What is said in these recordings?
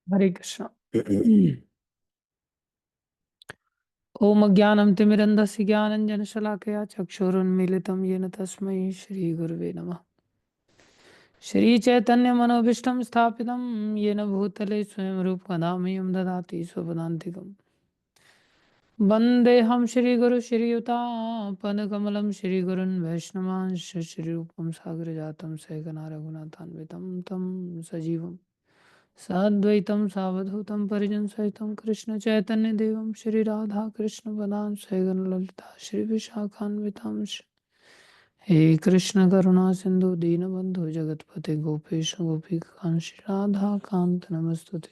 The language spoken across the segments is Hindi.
हरे कृष्णा। ओम अज्ञानं तिमिरन्धस्य ज्ञानञ्जनशलाकया चक्षुरुन्मीलितं येन तस्मै श्रीगुरवे नमः। श्रीचैतन्यमनोभीष्टं स्थापितं येन भूतले स्वयं रूपं ददाति स्वपदान्तिकम्। वन्देऽहं श्रीगुरु श्रीयुतापदकमलं श्रीगुरुन् वैष्णवांश श्रीरूपं सागरजातं सहगना रघुनाथान्वितं तं सजीवम् साद्वैतं सावधूतं परिजनसहितं कृष्णचैतन्यदेवं श्रीराधाकृष्णपदां सहगण ललिता श्रीविशाखान्वितांश। हे कृष्ण करुणा सिंधु दीनबंधु जगतपते गोपेश गोपिकांश राधाकान्त नमस्तुते।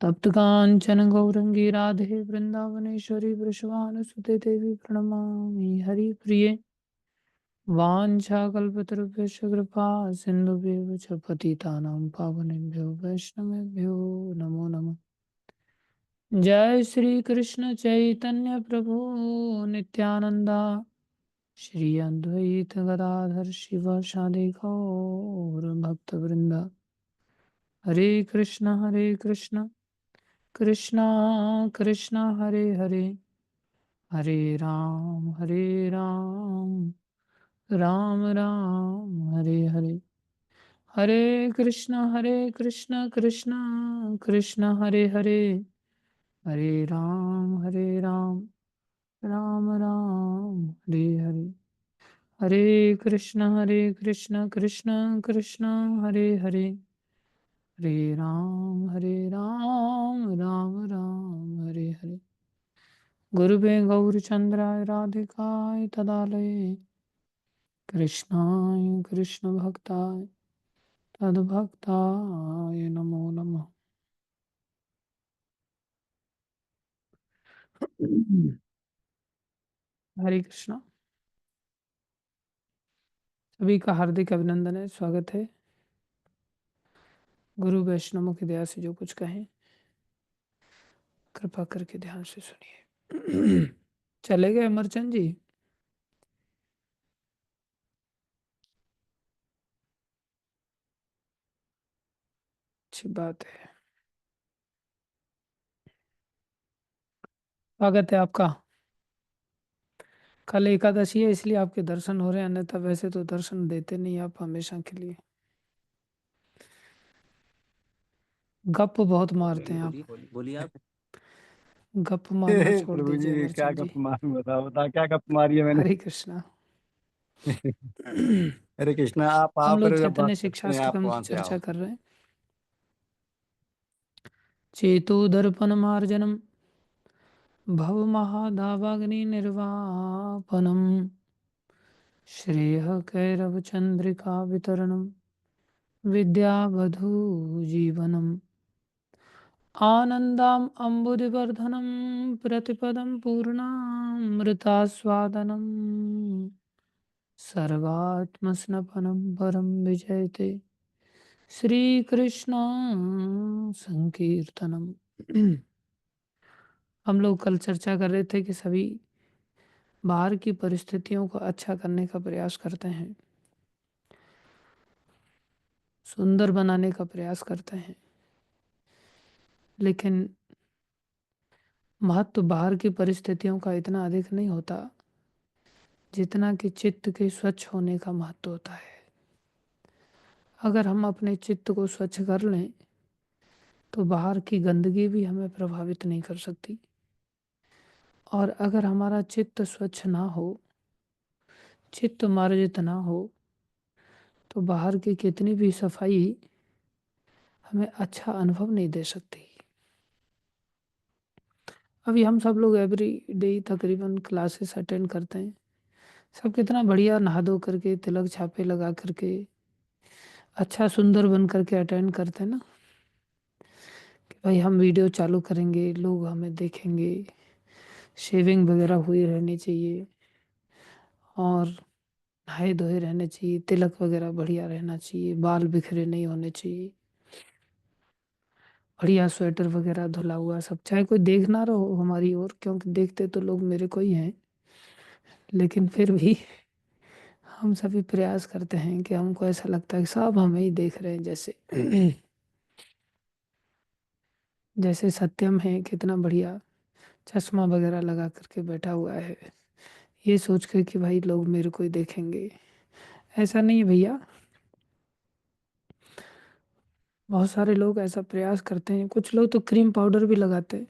तप्त कांचन गौरंगी राधे वृंदावनेश्वरी वृषभानुसुते देवी प्रणमामि हरिप्रिये। वाञ्छाकल्पतरुभ्यश्च कृपा सिन्धुभ्येव च पतितानां पावनेभ्यो वैष्णवेभ्यो नमो नमः। जय श्री कृष्ण चैतन्य प्रभु नित्यानंदा श्री अद्वैत गदाधर शिव शादि गौर भक्तवृंदा। हरे कृष्ण कृष्ण कृष्ण हरे हरे, हरे राम राम राम हरे हरे। हरे कृष्ण कृष्ण कृष्ण हरे हरे, हरे राम राम राम हरे हरे। हरे कृष्ण कृष्ण कृष्ण हरे हरे, हरे राम राम राम हरे हरे। गुरुवे गौरचंद्राय राधिकाय तदालये कृष्णाय कृष्ण भक्ताय तद्भक्ताय नमो नमः। हरे कृष्णा। सभी का हार्दिक अभिनंदन है, स्वागत है। गुरु वैष्णवों की दया से जो कुछ कहें कृपा करके ध्यान से सुनिए। चले गए अमरचंद जी? अच्छी बात है, स्वागत है आपका। कल एकादशी है इसलिए आपके दर्शन हो रहे हैं, अन्यथा वैसे तो दर्शन देते नहीं आप हमेशा के लिए। गप बहुत मारते हैं आप, बोलिए आप। गप मारना छोड़ प्रभु दीजिए जी क्या अमरचंद जी। गप मारूं, बताओ बता क्या गप मारी है मैंने। हरे कृष्णा। अरे कृष्णा, हम आप लोग जब बात चैतन्य करते हैं आप शिक्षाष्टकम की वहां से चर्चा आओ। कर रहे हैं। चेतो दर्पण मार्जनम भव महादावाग्नि निर्वापनम श्रेय कैरव चंद्रिका वितरणम विद्यावधू जीवनम आनंदाम अम्बुदिवर्धनम प्रतिपदम पूर्णामृतास्वादनम सर्वात्मस्नपनम परम विजयते श्री कृष्ण संकीर्तनम। हम लोग कल चर्चा कर रहे थे कि सभी बाहर की परिस्थितियों को अच्छा करने का प्रयास करते हैं, सुंदर बनाने का प्रयास करते हैं, लेकिन महत्व बाहर की परिस्थितियों का इतना अधिक नहीं होता जितना कि चित्त के स्वच्छ होने का महत्व होता है। अगर हम अपने चित्त को स्वच्छ कर लें तो बाहर की गंदगी भी हमें प्रभावित नहीं कर सकती। और अगर हमारा चित्त स्वच्छ ना हो, चित्त मार्जित ना हो, तो बाहर की कितनी भी सफाई हमें अच्छा अनुभव नहीं दे सकती। अभी हम सब लोग एवरी डे तकरीबन क्लासेस अटेंड करते हैं, सब कितना बढ़िया नहा धो करके तिलक छापे लगा करके अच्छा सुंदर बन करके अटेंड करते हैं ना, कि भाई हम वीडियो चालू करेंगे लोग हमें देखेंगे, शेविंग वगैरह हुई रहनी चाहिए और नहाए धोए रहने चाहिए, तिलक वगैरह बढ़िया रहना चाहिए, बाल बिखरे नहीं होने चाहिए, बढ़िया स्वेटर वगैरह धुला हुआ सब, चाहे कोई देख ना रहो हमारी ओर, क्योंकि देखते तो लोग मेरे को ही हैं, लेकिन फिर भी हम सभी प्रयास करते हैं कि हमको ऐसा लगता है कि सब हमें ही देख रहे हैं जैसे। जैसे सत्यम है, कितना बढ़िया चश्मा वगैरह लगा करके बैठा हुआ है, ये सोच कर कि भाई लोग मेरे को ही देखेंगे। ऐसा नहीं है भैया। बहुत सारे लोग ऐसा प्रयास करते हैं, कुछ लोग तो क्रीम पाउडर भी लगाते हैं।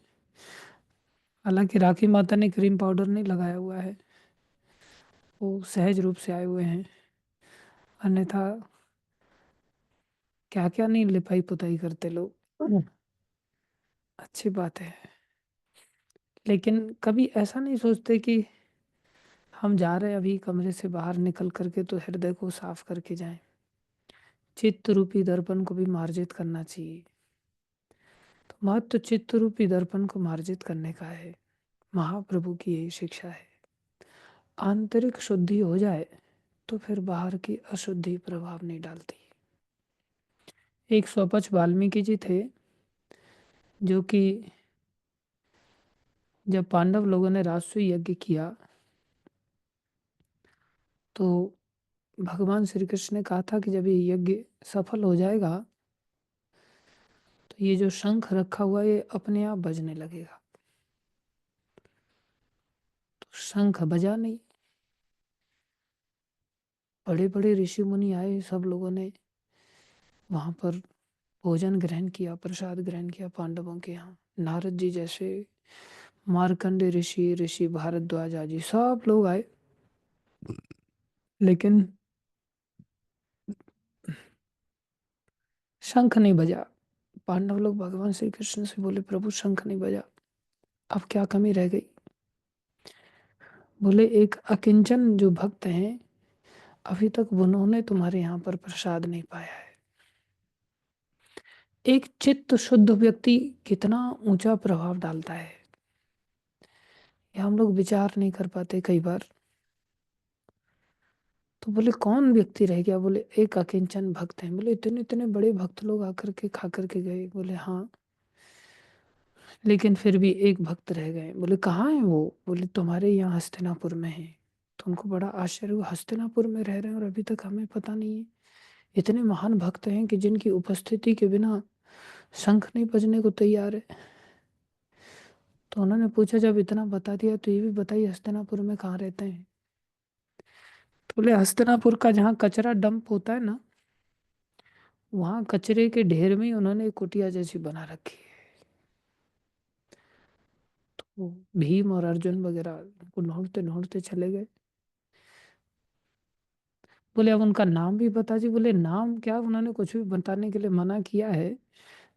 हालांकि राखी माता ने क्रीम पाउडर नहीं लगाया हुआ है, वो सहज रूप से आए हुए हैं। अन्यथा क्या क्या नहीं लिपाई पुताई करते लोग। अच्छी बात है, लेकिन कभी ऐसा नहीं सोचते कि हम जा रहे हैं अभी कमरे से बाहर निकल करके तो हृदय को साफ करके जाएं। चित्त रूपी दर्पण को भी मार्जित करना चाहिए। तो महत्व चित्त रूपी दर्पण को मार्जित करने का है। महाप्रभु की यही शिक्षा है। आंतरिक शुद्धि हो जाए तो फिर बाहर की अशुद्धि प्रभाव नहीं डालती। एक स्वपच वाल्मीकि जी थे, जो कि जब पांडव लोगों ने राजसूय यज्ञ किया तो भगवान श्री कृष्ण ने कहा था कि जब ये यज्ञ सफल हो जाएगा तो ये जो शंख रखा हुआ है ये अपने आप बजने लगेगा। तो शंख बजा नहीं। बड़े बड़े ऋषि मुनि आए, सब लोगों ने वहां पर भोजन ग्रहण किया, प्रसाद ग्रहण किया पांडवों के यहाँ। नारद जी जैसे, मार्कंडे ऋषि, ऋषि भारद्वाज आदि सब लोग आए, लेकिन शंख नहीं बजा। पांडव लोग भगवान श्री कृष्ण से बोले, प्रभु शंख नहीं बजा, अब क्या कमी रह गई? बोले, एक अकिंचन जो भक्त हैं, अभी तक उन्होंने तुम्हारे यहाँ पर प्रसाद नहीं पाया है। एक चित्त शुद्ध व्यक्ति कितना ऊंचा प्रभाव डालता है, ये हम लोग विचार नहीं कर पाते कई बार। तो बोले कौन व्यक्ति रह गया? बोले एक अकिंचन भक्त हैं। बोले इतने इतने बड़े भक्त लोग आकर के खा करके गए। बोले हाँ, लेकिन फिर भी एक भक्त रह गए। बोले कहाँ है वो? बोले तुम्हारे यहाँ हस्तिनापुर में है। तो उनको बड़ा आश्चर्य हुआ, हस्तिनापुर में रह रहे हैं और अभी तक हमें पता नहीं है। इतने महान भक्त हैं कि जिनकी उपस्थिति के बिना शंख नहीं बजने को तैयार है। तो उन्होंने पूछा, जब इतना बता दिया तो ये भी बताइए हस्तिनापुर में कहाँ रहते हैं? तो बोले हस्तिनापुर का जहाँ कचरा डंप होता है ना, वहां कचरे के ढेर में ही उन्होंने एक कुटिया जैसी बना रखी है। तो भीम और अर्जुन वगैरह उनको ढूंढते ढूंढते चले गए। बोले अब उनका नाम भी बता जी। बोले नाम क्या, उन्होंने कुछ भी बताने के लिए मना किया है।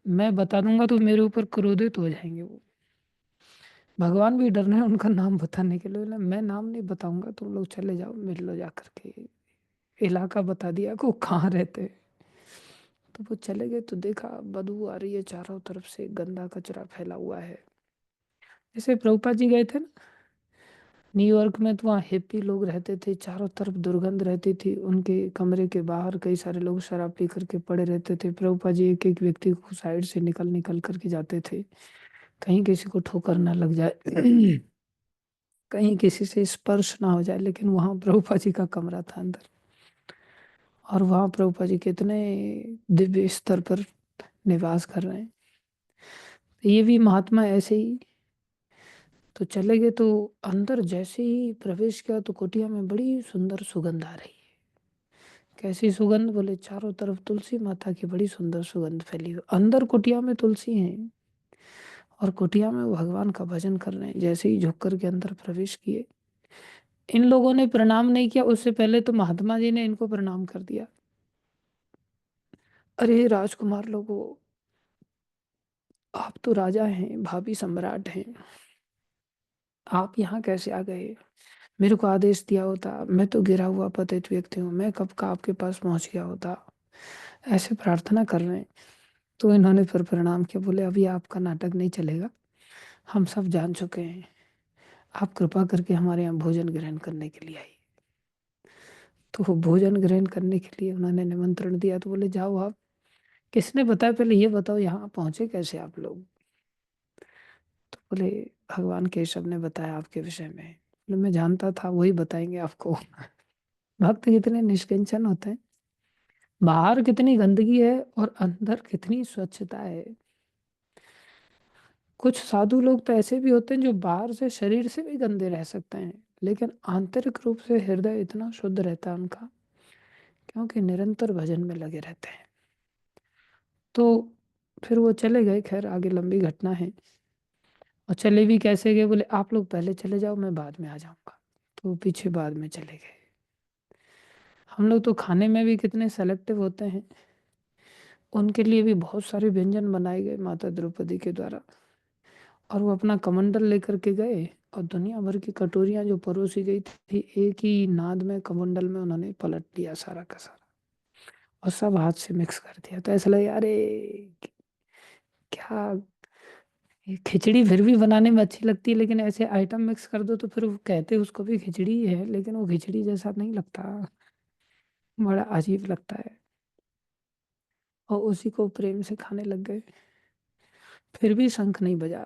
मैं बता दूंगा तो मेरे ऊपर क्रोधित हो जाएंगे वो। भगवान भी डर रहे हैं उनका नाम बताने के लिए। बोले मैं नाम नहीं बताऊंगा, तुम लोग चले जाओ, मिल लो जा करके। इलाका बता दिया कि वो कहाँ रहते हैं। तो वो चले गए तो देखा बदबू आ रही है, चारों तरफ से गंदा कचरा फैला हुआ है। जैसे प्रभुपाद जी गए थे ना न्यूयॉर्क में, तो वहाँ हिप्पी लोग रहते थे, चारों तरफ दुर्गंध रहती थी। उनके कमरे के बाहर कई सारे लोग शराब पी करके पड़े रहते थे। प्रभुपाद जी एक एक व्यक्ति को साइड से निकल निकल करके जाते थे, कहीं किसी को ठोकर ना लग जाए, कहीं किसी से स्पर्श ना हो जाए। लेकिन वहाँ प्रभुपाद जी का कमरा था अंदर, और वहाँ प्रभुपाद जी कितने दिव्य स्तर पर निवास कर रहे हैं। तो ये भी महात्मा ऐसे ही। तो चले गए तो अंदर जैसे ही प्रवेश किया तो कुटिया में बड़ी सुंदर सुगंध आ रही है। कैसी सुगंध? बोले चारों तरफ तुलसी माता की बड़ी सुंदर सुगंध फैली हुई। अंदर कुटिया में तुलसी है और कुटिया में वो भगवान का भजन कर रहे हैं। जैसे ही झुक कर के अंदर प्रवेश किए, इन लोगों ने प्रणाम नहीं किया, उससे पहले तो महात्मा जी ने इनको प्रणाम कर दिया। अरे राजकुमार लोगों, आप तो राजा हैं, भावी सम्राट हैं, आप यहाँ कैसे आ गए? मेरे को आदेश दिया होता, मैं तो गिरा हुआ पतित व्यक्ति हूँ, मैं कब का आपके पास पहुंच गया होता। ऐसे प्रार्थना कर रहे हैं। तो इन्होंने फिर प्रणाम किया। बोले अभी आपका नाटक नहीं चलेगा, हम सब जान चुके हैं, आप कृपा करके हमारे यहाँ भोजन ग्रहण करने के लिए आई। तो वो भोजन ग्रहण करने के लिए उन्होंने निमंत्रण दिया। तो बोले जाओ आप। किसने बताया? पहले ये बताओ यहाँ पहुंचे कैसे आप लोग? तो बोले भगवान केशव ने बताया आपके विषय में। बोले मैं जानता था, वही बताएंगे आपको। भक्त कितने निष्किंचन होते हैं। बाहर कितनी गंदगी है और अंदर कितनी स्वच्छता है। कुछ साधु लोग तो ऐसे भी होते हैं जो बाहर से शरीर से भी गंदे रह सकते हैं, लेकिन आंतरिक रूप से हृदय इतना शुद्ध रहता है उनका, क्योंकि निरंतर भजन में लगे रहते हैं। तो फिर वो चले गए, खैर आगे लंबी घटना है। और चले भी कैसे गए, बोले आप लोग पहले चले जाओ, मैं बाद में आ जाऊंगा। तो वो पीछे बाद में चले गए। हम लोग तो खाने में भी कितने सेलेक्टिव होते हैं। उनके लिए भी बहुत सारे व्यंजन बनाए गए माता द्रौपदी के द्वारा, और वो अपना कमंडल लेकर के गए, और दुनिया भर की कटोरियां जो परोसी गई थी, एक ही नाद में कमंडल में उन्होंने पलट दिया सारा का सारा, और सब हाथ से मिक्स कर दिया। तो ऐसा लगा, अरे क्या, ये खिचड़ी फिर भी बनाने में अच्छी लगती है, लेकिन ऐसे आइटम मिक्स कर दो तो फिर वो कहते उसको भी खिचड़ी ही है, लेकिन वो खिचड़ी जैसा नहीं लगता, बड़ा अजीब लगता है। और उसी को प्रेम से खाने लग गए। फिर भी शंख नहीं बजा।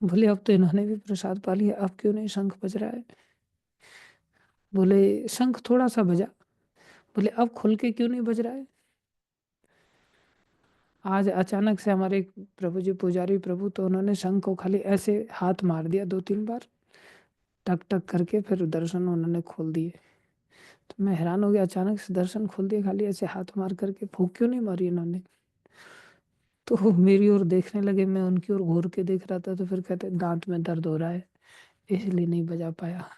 बोले अब तो इन्होंने भी प्रसाद पा लिया, अब क्यों नहीं शंख बज रहा है। बोले शंख थोड़ा सा बजा। बोले अब खुल के क्यों नहीं बज रहा है। आज अचानक से हमारे प्रभु जी पुजारी प्रभु, तो उन्होंने शंख को खाली ऐसे हाथ मार दिया 2-3 बार, टक टक करके, फिर दर्शन उन्होंने खोल दिए। तो मैं हैरान हो गया, अचानक से दर्शन खोल दिए खाली ऐसे हाथ मार करके, फूंक क्यों नहीं मारी इन्होंने। तो वो मेरी ओर देखने लगे, मैं उनकी ओर घूर के देख रहा था, तो फिर कहते दांत में दर्द हो रहा है इसलिए नहीं बजा पाया।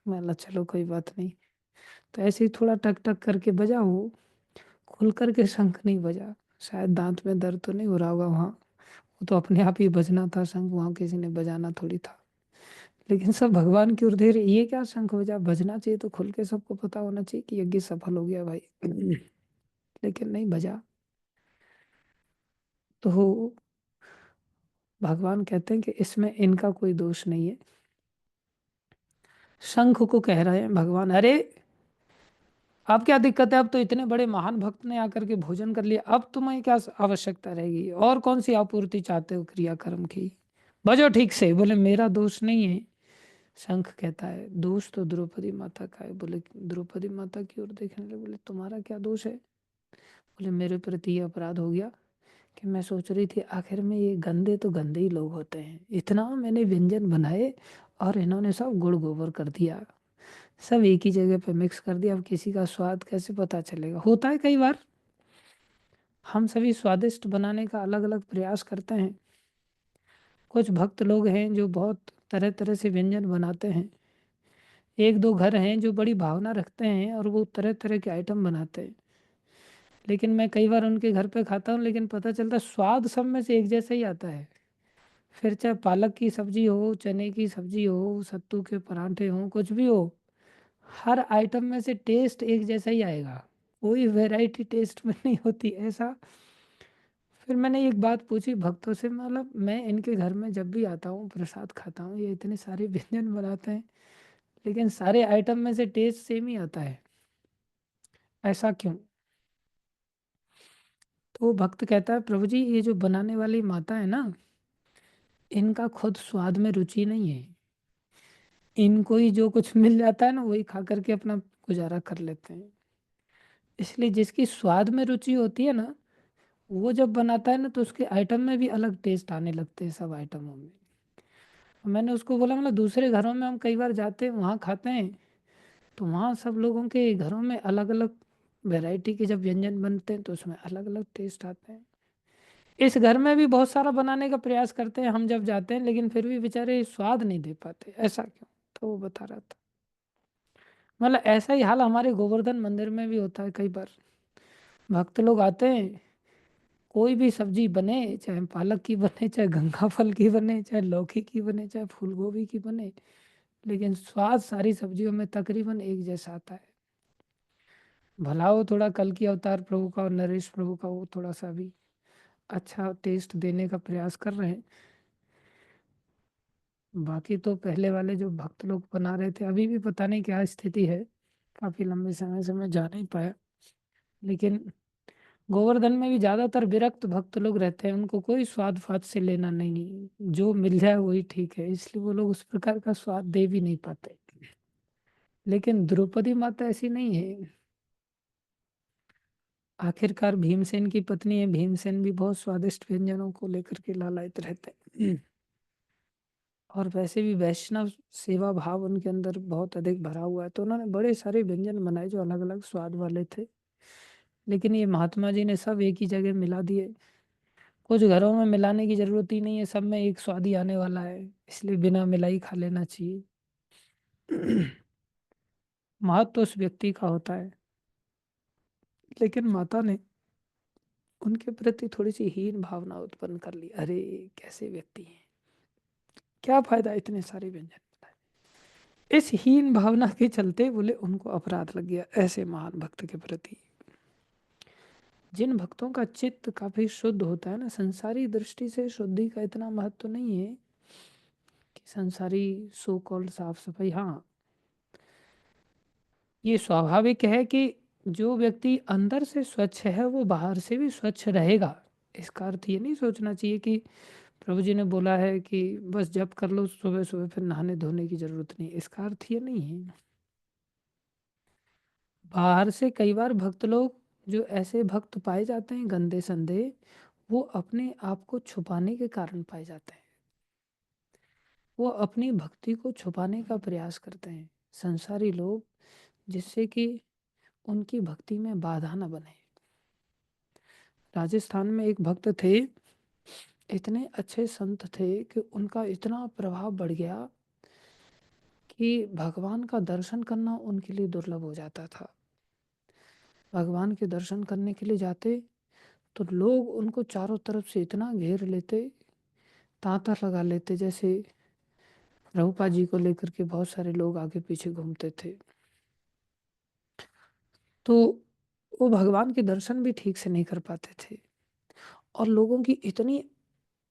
मैं बोला चलो कोई बात नहीं। तो ऐसे ही थोड़ा टक टक करके बजा, वो खुल करके शंख नहीं बजा। शायद दांत में दर्द तो नहीं हो रहा होगा वहाँ, वो तो अपने आप ही बजना था शंख, वहाँ किसी ने बजाना थोड़ी था। लेकिन सब भगवान की ओर देख रहे, ये क्या शंख बजा, बजना चाहिए तो खुल के सबको पता होना चाहिए कि यज्ञ सफल हो गया भाई। लेकिन नहीं बजा। तो भगवान कहते हैं कि इसमें इनका कोई दोष नहीं है। शंख को कह रहे हैं भगवान, अरे अब क्या दिक्कत है, अब तो इतने बड़े महान भक्त ने आकर के भोजन कर लिया, अब तुम्हें क्या आवश्यकता रहेगी, और कौन सी आपूर्ति चाहते हो क्रियाकर्म की। बजो ठीक से। बोले मेरा दोष नहीं है। शंख कहता है दोष तो द्रौपदी माता का है। बोले द्रौपदी माता की ओर देखने लगे, बोले तुम्हारा क्या दोष है। बोले मेरे प्रति ये अपराध हो गया कि मैं सोच रही थी आखिर में ये गंदे तो गंदे ही लोग होते हैं, इतना मैंने व्यंजन बनाए और इन्होंने सब गुड़ गोबर कर दिया, सब एक ही जगह पे मिक्स कर दिया, अब किसी का स्वाद कैसे पता चलेगा। होता है कई बार, हम सभी स्वादिष्ट बनाने का अलग अलग प्रयास करते हैं। कुछ भक्त लोग हैं जो बहुत तरह तरह से व्यंजन बनाते हैं। एक दो घर हैं जो बड़ी भावना रखते हैं और वो तरह तरह के आइटम बनाते हैं। लेकिन मैं कई बार उनके घर पे खाता हूँ, लेकिन पता चलता है स्वाद सब में से एक जैसा ही आता है। फिर चाहे पालक की सब्जी हो, चने की सब्जी हो, सत्तू के पराठे हो, कुछ भी हो, हर आइटम में से टेस्ट एक जैसा ही आएगा, कोई वैरायटी टेस्ट में नहीं होती ऐसा। फिर मैंने एक बात पूछी भक्तों से, मतलब मैं इनके घर में जब भी आता हूँ प्रसाद खाता हूँ, ये इतने सारे व्यंजन बनाते हैं, लेकिन सारे आइटम में से टेस्ट सेम ही आता है, ऐसा क्यों। तो वो भक्त कहता है प्रभु जी ये जो बनाने वाली माता है ना, इनका खुद स्वाद में रुचि नहीं है, इनको ही जो कुछ मिल जाता है ना वही खा करके अपना गुजारा कर लेते हैं। इसलिए जिसकी स्वाद में रुचि होती है ना, वो जब बनाता है ना तो उसके आइटम में भी अलग टेस्ट आने लगते हैं सब आइटमों में। मैंने उसको बोला, मतलब दूसरे घरों में हम कई बार जाते हैं वहाँ खाते हैं, तो वहाँ सब लोगों के घरों में अलग अलग वैरायटी के जब व्यंजन बनते हैं तो उसमें अलग अलग टेस्ट आते हैं। इस घर में भी बहुत सारा बनाने का प्रयास करते हैं हम जब जाते हैं, लेकिन फिर भी बेचारे स्वाद नहीं दे पाते, ऐसा क्यों। तो वो बता रहा था, मतलब ऐसा ही हाल हमारे गोवर्धन मंदिर में भी होता है कई बार। भक्त लोग आते हैं, कोई भी सब्जी बने, चाहे पालक की बने, चाहे गंगा फल की बने, चाहे लौकी की बने, चाहे फूल गोभी की बने, लेकिन स्वाद सारी सब्जियों में तकरीबन एक जैसा आता है। भला हो थोड़ा कल की अवतार प्रभु का और नरेश प्रभु का, वो थोड़ा सा भी अच्छा टेस्ट देने का प्रयास कर रहे हैं। बाकी तो पहले वाले जो भक्त लोग बना रहे थे, अभी भी पता नहीं क्या स्थिति है, काफी लंबे समय से मैं जा नहीं पाया। लेकिन गोवर्धन में भी ज्यादातर विरक्त भक्त लोग रहते हैं, उनको कोई स्वाद फाद से लेना नहीं, जो मिल जाए वही ठीक है, इसलिए वो लोग उस प्रकार का स्वाद दे भी नहीं पाते। लेकिन द्रौपदी माता ऐसी नहीं है। आखिरकार भीमसेन की पत्नी है, भीमसेन भी बहुत स्वादिष्ट व्यंजनों को लेकर के लालायित रहते हैं। और वैसे भी वैष्णव सेवा भाव उनके अंदर बहुत अधिक भरा हुआ है, तो उन्होंने बड़े सारे व्यंजन बनाए जो अलग-अलग स्वाद वाले थे। लेकिन ये महात्मा जी ने सब एक ही जगह मिला दिए। कुछ घरों में मिलाने की ज़रूरत ही नहीं है, सब में एक स्वाद ही आने वाला है, इसलिए बिना मिलाई खा लेना चाहिए। महत्व उस व्यक्ति का होता है, लेकिन माता ने उनके प्रति थोड़ी-सी हीन भावना उत्पन्न कर ली। अरे! कैसे व्यक्ति हैं, क्या फ़ायदा इतने सारे व्यंजन बनाए। इस हीन भावना के चलते बोले उनको अपराध लग गया ऐसे महान भक्त के प्रति। जिन भक्तों का चित्त काफ़ी शुद्ध होता है ना, संसारी दृष्टि से शुद्धि का इतना महत्व नहीं है कि संसारी सो कॉल्ड साफ-सफाई, हाँ, ये स्वाभाविक है कि जो व्यक्ति अंदर से स्वच्छ है, वो बाहर से भी स्वच्छ रहेगा। इसका अर्थ ये नहीं सोचना चाहिए कि प्रभु जी ने बोला है कि बस जप कर लो सुबह-सुबह, फिर नहाने-धोने की ज़रूरत नहीं। इसका अर्थ ये नहीं है। बाहर से कई बार भक्त लोग, जो ऐसे भक्त पाए जाते हैं गंदे-संदे, वो अपने आप को छुपाने के कारण पाए जाते हैं। वो अपनी भक्ति को छुपाने का प्रयास करते हैं, संसारी लोग, जिससे कि उनकी भक्ति में बाधा ना बने। राजस्थान में एक भक्त थे, इतने अच्छे संत थे कि उनका इतना प्रभाव बढ़ गया कि भगवान का दर्शन करना उनके लिए दुर्लभ हो जाता था। भगवान के दर्शन करने के लिए जाते, तो लोग उनको चारों तरफ से इतना घेर लेते, तांता लगा लेते, जैसे प्रभुपाद जी को लेकर के बहुत सारे लोग आगे पीछे घूमते थे। तो वो भगवान के दर्शन भी ठीक से नहीं कर पाते थे, और लोगों की इतनी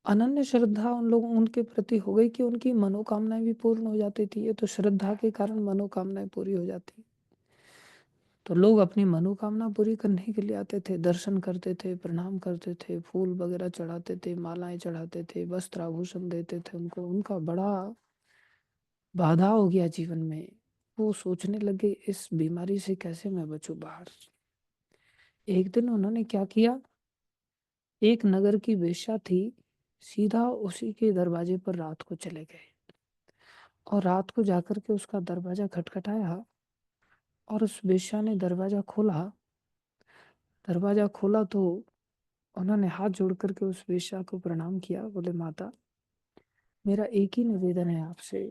अनन्य श्रद्धा उनके प्रति हो गई कि उनकी मनोकामनाएँ भी पूर्ण हो जाती थी। ये तो श्रद्धा के कारण मनोकामनाएँ पूरी हो जाती। तो लोग अपनी मनोकामना पूरी करने के लिए आते थे, दर्शन करते थे, प्रणाम करते थे, फूल वगैरह चढ़ाते थे, मालाएँ चढ़ाते थे, वस्त्र आभूषण देते थे उनको। उनका बड़ा बाधा हो गया जीवन में। वो सोचने लगे इस बीमारी से कैसे मैं बचूँ बाहर। एक दिन उन्होंने क्या किया, एक नगर की वेश्या थी, सीधा उसी के दरवाजे पर रात को चले गए, और रात को जाकर के उसका दरवाज़ा खटखटाया, और उस वेश्या ने दरवाज़ा खोला तो उन्होंने हाथ जोड़ कर के उस वेश्या को प्रणाम किया। बोले, माता, मेरा एक ही निवेदन है आपसे।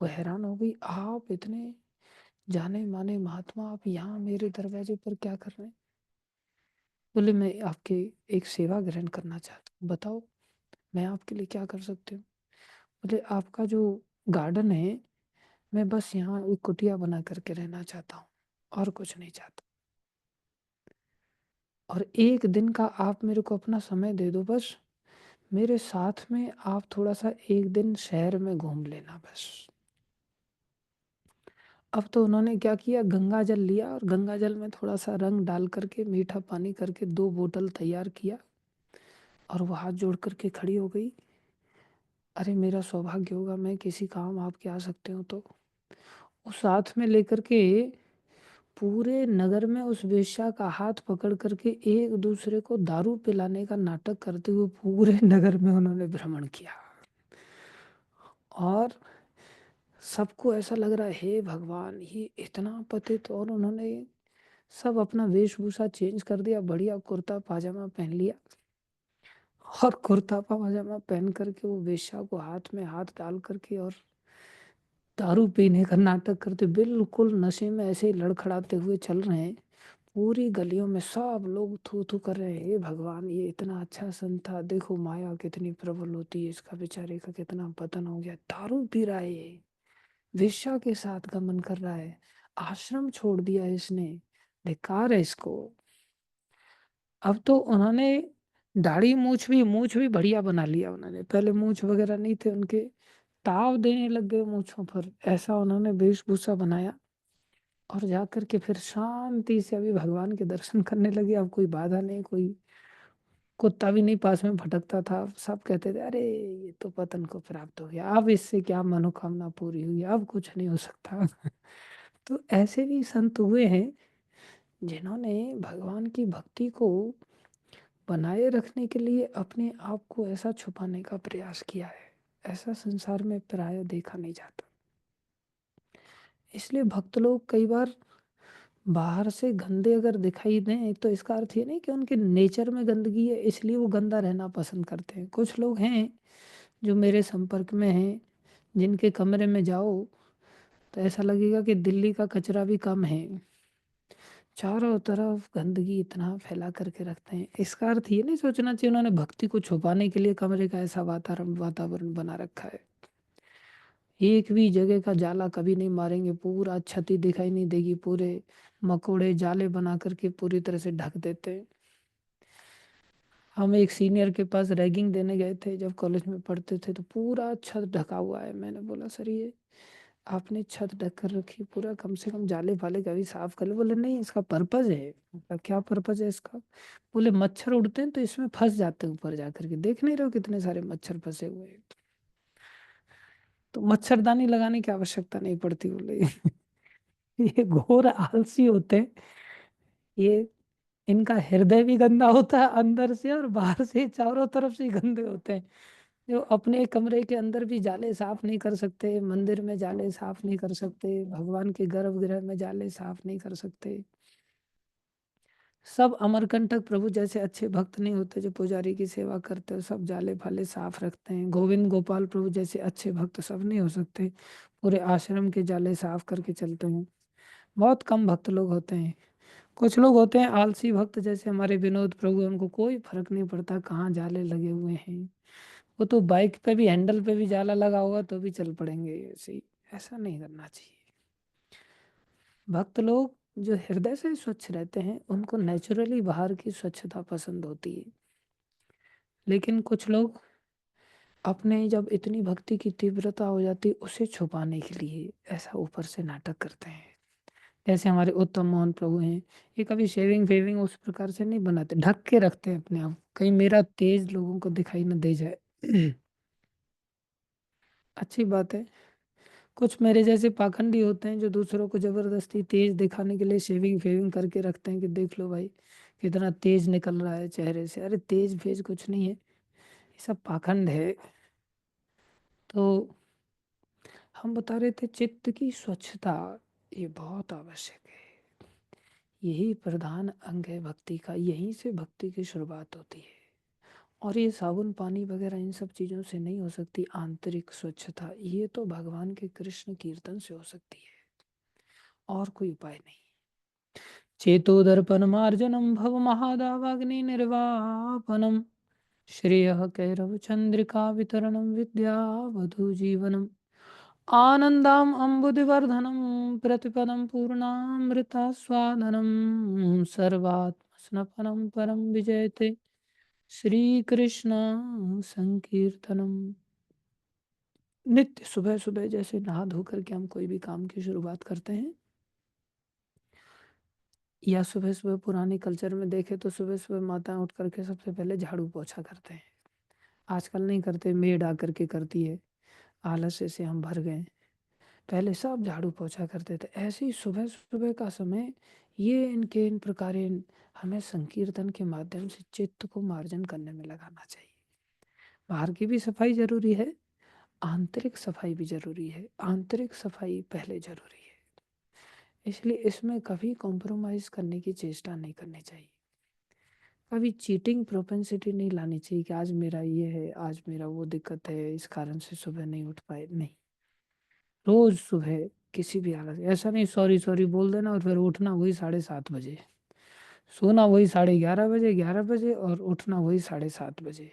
वो हैरान हो गई, आप इतने जाने-माने महात्मा, आप यहाँ मेरे दरवाजे पर क्या कर रहे हैं? बोले, मैं आपकी एक सेवा ग्रहण करना चाहता हूँ, बताओ मैं आपके लिए क्या कर सकती हूँ? बोले, आपका जो गार्डन है, मैं बस यहाँ एक कुटिया बना करके रहना चाहता हूँ, और कुछ नहीं चाहता। और एक दिन का आप मेरे को अपना समय दे दो बस, मेरे साथ में आप थोड़ा-सा एक दिन शहर में घूम लेना बस। अब तो उन्होंने क्या किया, गंगा जल लिया और गंगा जल में थोड़ा-सा रंग डाल कर के, मीठा पानी करके 2 बोतल तैयार किया, और वो हाथ जोड़ कर के खड़ी हो गई। अरे! मेरा सौभाग्य होगा, मैं किसी काम आपके आ सकती हूँ तो। वो साथ में लेकर के पूरे नगर में उस वेश्या का हाथ पकड़ कर के एक-दूसरे को दारू पिलाने का नाटक करते हुए पूरे नगर में उन्होंने भ्रमण किया। और सबको ऐसा लग रहा है, हे भगवान! ये इतना पतित, और उन्होंने सब अपना वेशभूषा चेंज कर दिया, बढ़िया कुर्ता पाजामा पहन लिया, और कुर्ता पाजामा पहन कर के वो वेश्या को हाथ में हाथ डाल कर के और दारू पीने का नाटक करते, बिल्कुल नशे में ऐसे ही लड़खड़ाते हुए चल रहे हैं। पूरी गलियों में सब लोग थू-थू कर रहे हैं, हे भगवान! ये इतना अच्छा संत था, देखो माया कितनी प्रबल होती है, इसका बेचारे का कितना पतन हो गया। दारू पी रहा है ये, वेश्या के साथ गमन कर रहा है, आश्रम छोड़ दिया है इसने, धिक्कार है इसको। अब तो उन्होंने दाढ़ी मूंछ भी बढ़िया बना लिया उन्होंने, पहले मूंछ वगैरह नहीं थे उनके, ताव देने लग गए मूंछों पर, ऐसा उन्होंने वेशभूषा बनाया, और जाकर के फिर शांति से अभी भगवान के दर्शन करने लगे। अब कोई बाधा नहीं, कोई कुत्ता भी नहीं पास में भटकता था। सब कहते थे, अरे ये तो पतन को प्राप्त हो गया, अब इससे क्या मनोकामना पूरी हुई, अब कुछ नहीं हो सकता। तो ऐसे भी संत हुए हैं जिन्होंने भगवान की भक्ति को बनाए रखने के लिए अपने आप को ऐसा छुपाने का प्रयास किया है, ऐसा संसार में प्राय देखा नहीं जाता। इसलिए भक्त लोग कई बार बाहर से गंदे अगर दिखाई दें तो इसका अर्थ ये नहीं कि उनके नेचर में गंदगी है इसलिए वो गंदा रहना पसंद करते हैं। कुछ लोग हैं जो मेरे संपर्क में हैं, जिनके कमरे में जाओ तो ऐसा लगेगा कि दिल्ली का कचरा भी कम है। चारों तरफ गंदगी इतना फैला करके रखते हैं। इसका अर्थ ये नहीं सोचना चाहिए उन्होंने भक्ति को छुपाने के लिए कमरे का ऐसा वातावरण वातावरण बना रखा है। एक भी जगह का जाला कभी नहीं मारेंगे, पूरा छती दिखाई नहीं देगी, पूरे मकोड़े जाले बना करके पूरी तरह से ढक देते हैं। हम एक सीनियर के पास रैगिंग देने गए थे जब कॉलेज में पढ़ते थे, तो पूरा छत ढका हुआ है। मैंने बोला सर ये आपने छत ढक कर रखी पूरा, कम से कम जाले फाले का भी साफ कर ले। बोले नहीं इसका पर्पज है। मतलब क्या पर्पज है इसका? बोले मच्छर उड़ते हैं तो इसमें फंस जाते हैं, ऊपर जा करके देख नहीं रहे हो कितने सारे मच्छर फंसे हुए हैं, तो मच्छरदानी लगाने की आवश्यकता नहीं पड़ती। बोले ये घोर आलसी होते हैं। ये इनका हृदय भी गंदा होता है अंदर से और बाहर से, चारों तरफ से ही गंदे होते हैं। जो अपने कमरे के अंदर भी जाले साफ नहीं कर सकते, मंदिर में जाले साफ नहीं कर सकते, भगवान के गर्भगृह में जाले साफ नहीं कर सकते। सब अमरकंटक प्रभु जैसे अच्छे भक्त नहीं होते जो पुजारी की सेवा करते हो, सब जाले फाले साफ रखते हैं। गोविंद गोपाल प्रभु जैसे अच्छे भक्त सब नहीं हो सकते, पूरे आश्रम के जाले साफ करके चलते हैं। बहुत कम भक्त लोग होते हैं। कुछ लोग होते हैं आलसी भक्त, जैसे हमारे विनोद प्रभु, उनको कोई फर्क नहीं पड़ता कहाँ जाले लगे हुए हैं। वो तो बाइक पे भी हैंडल पे भी जाला लगा होगा तो भी चल पड़ेंगे ऐसे ही। ऐसा नहीं करना चाहिए। भक्त लोग जो हृदय से स्वच्छ रहते हैं उनको नेचुरली बाहर की स्वच्छता पसंद होती है। लेकिन कुछ लोग अपने जब इतनी भक्ति की तीव्रता हो जाती है उसे छुपाने के लिए ऐसा ऊपर से नाटक करते हैं। जैसे हमारे उत्तम मोहन प्रभु हैं, ये कभी शेविंग फेविंग उस प्रकार से नहीं बनाते, ढक के रखते हैं अपने आप, कहीं मेरा तेज लोगों को दिखाई न दे जाए। अच्छी बात है। कुछ मेरे जैसे पाखंडी होते हैं जो दूसरों को जबरदस्ती तेज दिखाने के लिए शेविंग फेविंग करके रखते हैं कि देख लो भाई कितना तेज निकल रहा है चेहरे से। अरे तेज फेज कुछ नहीं है, ये सब पाखंड है। तो हम बता रहे थे चित्त की स्वच्छता ये बहुत आवश्यक है। यही प्रधान अंग है भक्ति का, यहीं से भक्ति की शुरुआत होती है। और ये साबुन पानी वगैरह इन सब चीज़ों से नहीं हो सकती। आंतरिक स्वच्छता ये तो भगवान के कृष्ण कीर्तन से हो सकती है, और कोई उपाय नहीं। चेतोदर्पण मार्जनम भव महादावाग्नि निर्वापनम श्रेयः कैरव चंद्रिका वितरणम विद्यावधु जीवनम आनंदाम अम्बुदिवर्धनम प्रतिपदम पूर्णामृतास्वादनम सर्वात्मस्नपनम परम विजयते श्री कृष्ण संकीर्तनम। नित्य सुबह सुबह जैसे नहा धो करके हम कोई भी काम की शुरुआत करते हैं, या सुबह सुबह पुराने कल्चर में देखे तो सुबह सुबह माताएं उठ करके सबसे पहले झाड़ू पोछा करते हैं। आजकल नहीं करते, मेड आकर के करती है। आलस से हम भर गए। पहले सब झाड़ू पोछा करते थे। ऐसे ही सुबह सुबह का समय ये इनके इन प्रकार हमें संकीर्तन के माध्यम से चित्त को मार्जन करने में लगाना चाहिए। बाहर की भी सफाई जरूरी है, आंतरिक सफाई भी जरूरी है। आंतरिक सफाई पहले जरूरी है, इसलिए इसमें कभी कॉम्प्रोमाइज करने की चेष्टा नहीं करनी चाहिए। कभी चीटिंग प्रोपेंसिटी नहीं लानी चाहिए कि आज मेरा ये है, आज मेरा वो दिक्कत है, इस कारण से सुबह नहीं उठ पाए। नहीं, रोज सुबह किसी भी हालत ऐसा नहीं सॉरी सॉरी बोल देना और फिर उठना वही 7:30 बजे, सोना वही 11:30 बजे 11 बजे और उठना वही 7:30 बजे,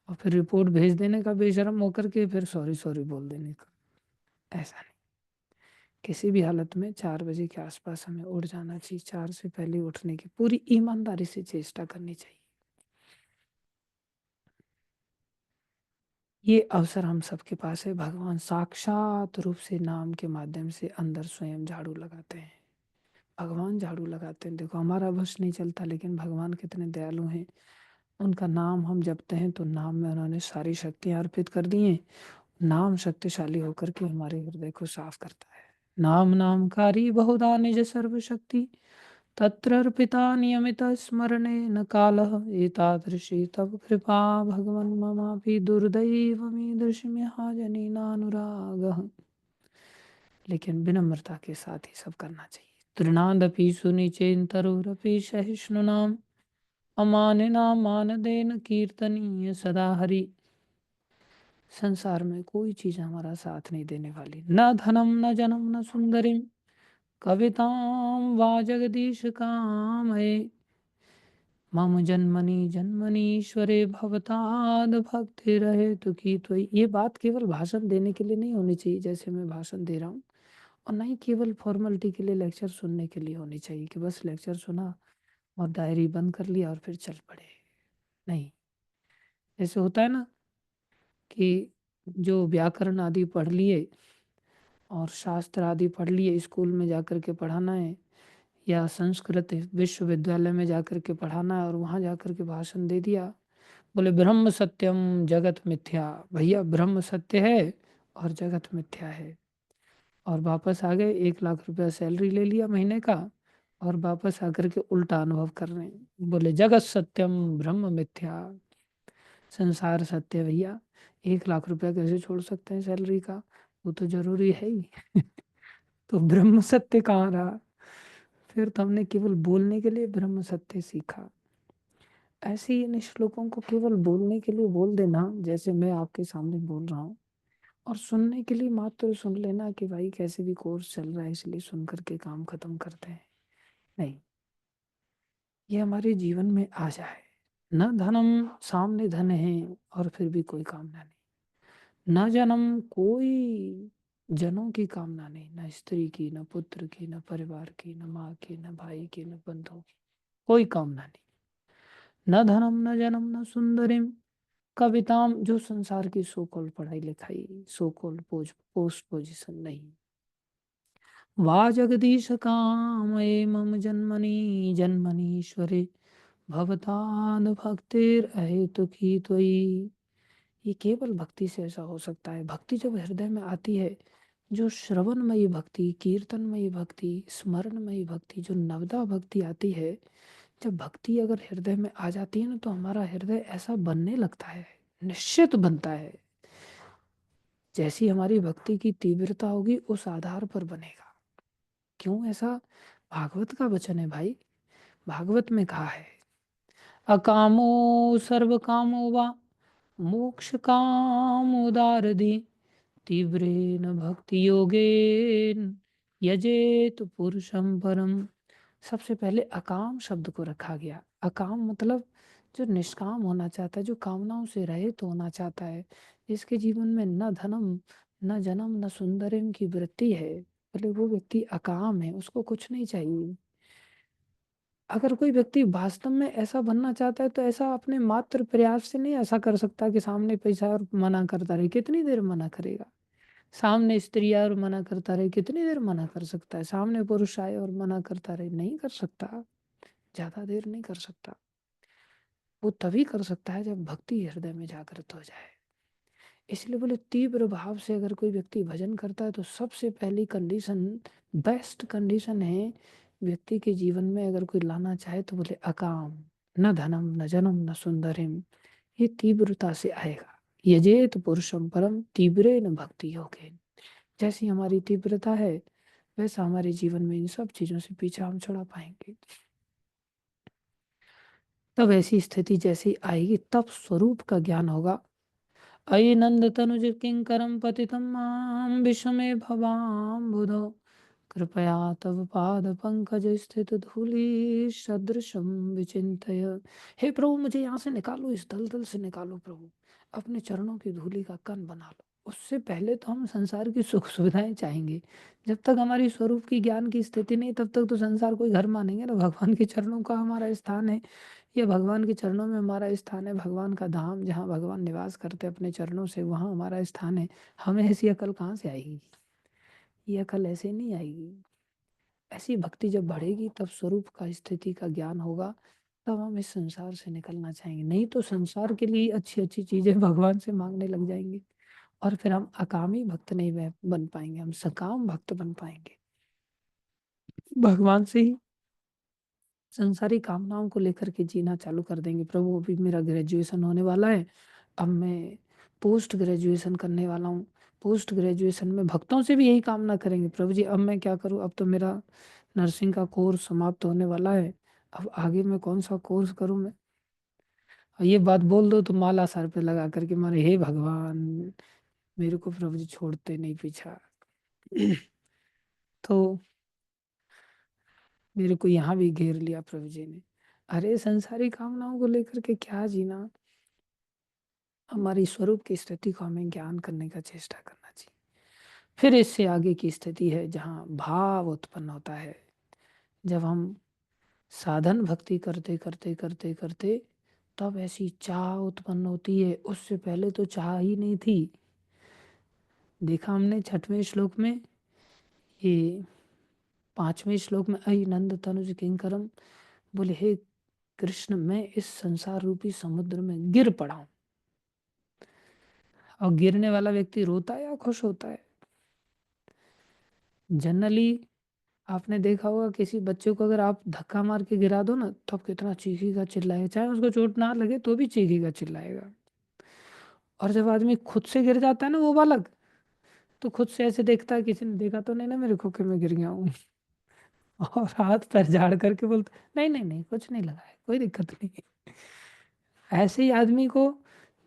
और फिर रिपोर्ट भेज देने का बेशर्म होकर के फिर सॉरी सॉरी बोल देने का। ऐसा नहीं। किसी भी हालत में 4 बजे के आसपास हमें उठ जाना चाहिए। 4 से पहले उठने की पूरी ईमानदारी से चेष्टा करनी चाहिए। ये अवसर हम सबके पास है। भगवान साक्षात रूप से नाम के माध्यम से अंदर स्वयं झाड़ू लगाते हैं। भगवान झाड़ू लगाते हैं। देखो हमारा बस नहीं चलता, लेकिन भगवान कितने दयालु हैं। उनका नाम हम जपते हैं तो नाम में उन्होंने सारी शक्तियां अर्पित कर दी हैं। नाम शक्तिशाली होकर के हमारे हृदय को साफ करता है। नाम नामकारी बहुधा निज सर्व शक्ति तत्रार्पिता नियमितस्मरणेन कालः एतादृशी तव कृपा भगवन् ममापि दुर्दैवमीदृशमिहाजनेनानुरागः। लेकिन विनम्रता के साथ ही सब करना चाहिए। तृणादपि सुनिचेन्तरोरपि सहिष्णुनाम् अमानिना मानदेन कीर्तनीय सदा हरि। संसार में कोई चीज हमारा साथ नहीं देने वाली, न धनम न जनम न सुंदरीम कविताम वा जगदीश कामये। मम जन्मनि जन्मनीश्वरे भवताद भक्ति रहे तो की। तो ये बात केवल भाषण देने के लिए नहीं होनी चाहिए जैसे मैं भाषण दे रहा हूँ, और ना ही केवल फॉर्मेलिटी के लिए लेक्चर सुनने के लिए होनी चाहिए कि बस लेक्चर सुना और डायरी बंद कर लिया और फिर चल पड़े। नहीं, जैसे होता है ना कि जो व्याकरण आदि पढ़ लिए और शास्त्र आदि पढ़ लिए, स्कूल में जाकर के पढ़ाना है या संस्कृत विश्वविद्यालय में जाकर के पढ़ाना है और वहाँ जाकर के भाषण दे दिया, बोले ब्रह्म सत्यम जगत मिथ्या। भैया ब्रह्म सत्य है और जगत मिथ्या है। और वापस आ गए, 1 लाख रुपया सैलरी ले लिया महीने का और वापस आकर के उल्टा अनुभव कर रहे हैं, बोले जगत सत्यम ब्रह्म मिथ्या। संसार सत्य है भैया, 1 लाख रुपया कैसे छोड़ सकते हैं सैलरी का, वो तो जरूरी है ही। तो ब्रह्म सत्य कहाँ रहा? फिर तो हमने केवल बोलने के लिए ब्रह्म सत्य सीखा। ऐसे ही इन श्लोकों को केवल बोलने के लिए बोल देना, जैसे मैं आपके सामने बोल रहा हूँ, और सुनने के लिए मात्र सुन लेना कि भाई कैसे भी कोर्स चल रहा है इसलिए सुन करके काम खत्म करते हैं। नहीं, ये हमारे जीवन में आ जाए। न धनम, सामने धन है और फिर भी कोई कामना नहीं। न जन्म, कोई जनों की कामना नहीं, न स्त्री की, न पुत्र की, न परिवार की, न माँ की, न भाई की, न बंधुओं की, कोई कामना नहीं। न धनम न जन्म न सुंदरिम कविताम, जो संसार की सो कॉल्ड पढ़ाई लिखाई, सो कॉल्ड पोस्ट पोजीशन नहीं। वा जगदीश कामये मम जन्मनि जन्मनीश्वरे भवताद भक्तिर अहेतुकी त्वयि। ये केवल भक्ति से ऐसा हो सकता है। भक्ति जब हृदय में आती है, जो श्रवणमयी भक्ति, कीर्तनमयी भक्ति, स्मरणमयी भक्ति, जो नवदा भक्ति आती है, जब भक्ति अगर हृदय में आ जाती है ना तो हमारा हृदय ऐसा बनने लगता है, निश्चित बनता है। जैसी हमारी भक्ति की तीव्रता होगी उस आधार पर बनेगा। क्यों ऐसा? भागवत का वचन है भाई। भागवत में कहा है, अकामो सर्व कामो वा मोक्ष काम उदारधि तीव्रेन भक्ति योगेन यजेत पुरुषम परम। सबसे पहले अकाम शब्द को रखा गया। अकाम मतलब जो निष्काम होना चाहता है, जो कामनाओं से रहित होना चाहता है, जिसके जीवन में न धनम न जन्म न सुंदरम की वृत्ति है, बोले वो व्यक्ति अकाम है, उसको कुछ नहीं चाहिए। अगर कोई व्यक्ति वास्तव में ऐसा बनना चाहता है तो ऐसा अपने मात्र प्रयास से नहीं ऐसा कर सकता कि सामने पैसा और मना करता रहे, कितनी देर मना करेगा? सामने स्त्री आए और मना करता रहे, कितनी देर मना कर सकता है? सामने पुरुष आए और मना करता रहे, नहीं कर सकता, ज्यादा देर नहीं कर सकता। वो तभी कर सकता है जब भक्ति हृदय में जागृत हो जाए। इसलिए बोले तीव्र भाव से अगर कोई व्यक्ति भजन करता है तो सबसे पहली कंडीशन, बेस्ट कंडीशन है व्यक्ति के जीवन में अगर कोई लाना चाहे तो बोले अकाम, न धनम न जनम न सुंदरिम। ये तीव्रता से आएगा। यजेत पुरुषम परम तीव्रे न भक्ति योगे। जैसी हमारी तीव्रता है वैसा हमारे जीवन में इन सब चीजों से पीछा हम छुड़ा पाएंगे। तब ऐसी स्थिति जैसी आएगी तब स्वरूप का ज्ञान होगा। अयि नंद तनुज किंकरम पतितं मां विषमे भवाम्बुधौ कृपया तव पाद पंकज स्थित धूलि सदृशम विचिंतय। हे प्रभु, मुझे यहाँ से निकालो, इस दलदल से निकालो प्रभु, अपने चरणों की धूलि का कण बना लो। उससे पहले तो हम संसार की सुख सुविधाएं चाहेंगे। जब तक हमारी स्वरूप की ज्ञान की स्थिति नहीं तब तक तो संसार कोई घर मानेंगे ना। भगवान के चरणों का हमारा स्थान है, ये भगवान के चरणों में हमारा स्थान है। भगवान का धाम जहाँ भगवान निवास करते अपने चरणों से, वहाँ हमारा स्थान है। हमें ऐसी अकल कहाँ से आएगी? ये अकल ऐसे नहीं आएगी। ऐसी भक्ति जब बढ़ेगी तब स्वरूप का स्थिति का ज्ञान होगा, तब हम इस संसार से निकलना चाहेंगे। नहीं तो संसार के लिए अच्छी अच्छी चीजें भगवान से मांगने लग जाएंगे और फिर हम अकामी भक्त नहीं बन पाएंगे, हम सकाम भक्त बन पाएंगे। भगवान से ही संसारी कामनाओं को लेकर के जीना चालू कर देंगे। प्रभु अभी मेरा ग्रेजुएशन होने वाला है, अब मैं पोस्ट ग्रेजुएशन करने वाला हूँ। पोस्ट ग्रेजुएशन में भक्तों से भी यही कामना करेंगे, प्रभु जी अब मैं क्या करूँ? अब तो मेरा नर्सिंग का कोर्स समाप्त होने वाला है, अब आगे मैं कौन-सा कोर्स करूँ मैं? और ये बात बोल दो तो माला सर पे लगा कर के मारे, हे भगवान! मेरे को प्रभु जी छोड़ते नहीं पीछा। तो मेरे को यहाँ भी घेर लिया प्रभु जी ने। अरे संसारी कामनाओं को लेकर के क्या जीना? हमारी स्वरूप की स्थिति को हमें ज्ञान करने का चेष्टा करना चाहिए। फिर इससे आगे की स्थिति है जहाँ भाव उत्पन्न होता है। जब हम साधन भक्ति करते, करते, करते, करते तब ऐसी चाह उत्पन्न होती है, उससे पहले तो चाह ही नहीं थी। देखा हमने 6वें श्लोक में, ये 5वें श्लोक में अहि नंद तनुज किंकरम, बोले हे कृष्ण मैं इस संसार रूपी समुद्र में गिर पड़ा हूँ। और गिरने वाला व्यक्ति रोता है या खुश होता है? जनरली आपने देखा होगा किसी बच्चे को अगर आप धक्का मार के गिरा दो ना, तब कितना चीखेगा चिल्लाएगा, चाहे उसको चोट ना लगे तो भी चीखेगा चिल्लाएगा। और जब आदमी खुद से गिर जाता है ना वो बालक, तो खुद से ऐसे देखता है किसी ने देखा तो नहीं ना मेरे को कि मैं गिर गया हूँ। और हाथ पैर झाड़ करके बोलता नहीं नहीं नहीं कुछ नहीं लगा है, कोई दिक्कत नहीं। ऐसे ही आदमी को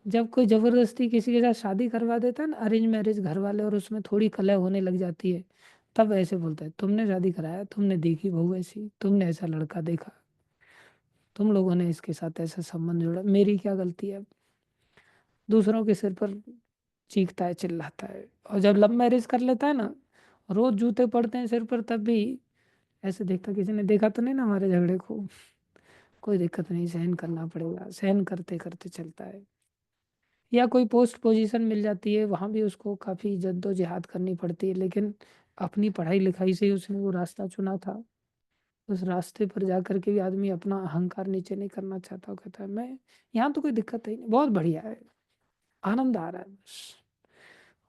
जब कोई जबरदस्ती किसी के साथ शादी करवा देता है ना, अरेंज मैरिज घर वाले, और उसमें थोड़ी कलह होने लग जाती है, तब ऐसे बोलता है तुमने शादी कराया, तुमने देखी बहू ऐसी, तुमने ऐसा लड़का देखा, तुम लोगों ने इसके साथ ऐसा संबंध जोड़ा, मेरी क्या गलती है? दूसरों के सिर पर चीखता है चिल्लाता है। और जब लव मैरिज कर लेता है ना, रोज जूते पड़ते हैं सिर पर, तब भी ऐसे देखता किसी ने देखा तो नहीं ना हमारे झगड़े को, कोई दिक्कत नहीं सहन करना पड़ेगा, सहन करते करते चलता है। या कोई पोस्ट पोजीशन मिल जाती है, वहाँ भी उसको काफ़ी जद्दोजहद करनी पड़ती है, लेकिन अपनी पढ़ाई लिखाई से ही उसने वो रास्ता चुना था। उस रास्ते पर जाकर के भी आदमी अपना अहंकार नीचे नहीं करना चाहता, वो कहता है मैं यहाँ तो कोई दिक्कत है ही नहीं, बहुत बढ़िया है, आनंद आ रहा है बस।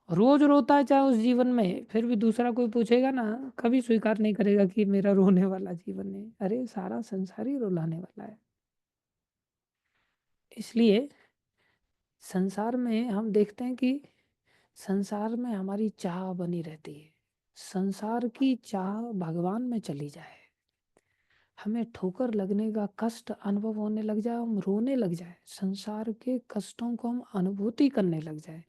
रोज रोता है चाहे उस जीवन में, फिर भी दूसरा कोई पूछेगा ना, कभी स्वीकार नहीं करेगा कि मेरा रोने वाला जीवन है। अरे सारा संसार ही रुलाने वाला है। इसलिए संसार में हम देखते हैं कि संसार में हमारी चाह बनी रहती है। संसार की चाह भगवान में चली जाए, हमें ठोकर लगने का कष्ट अनुभव होने लग जाए, हम रोने लग जाए, संसार के कष्टों को हम अनुभूति करने लग जाए,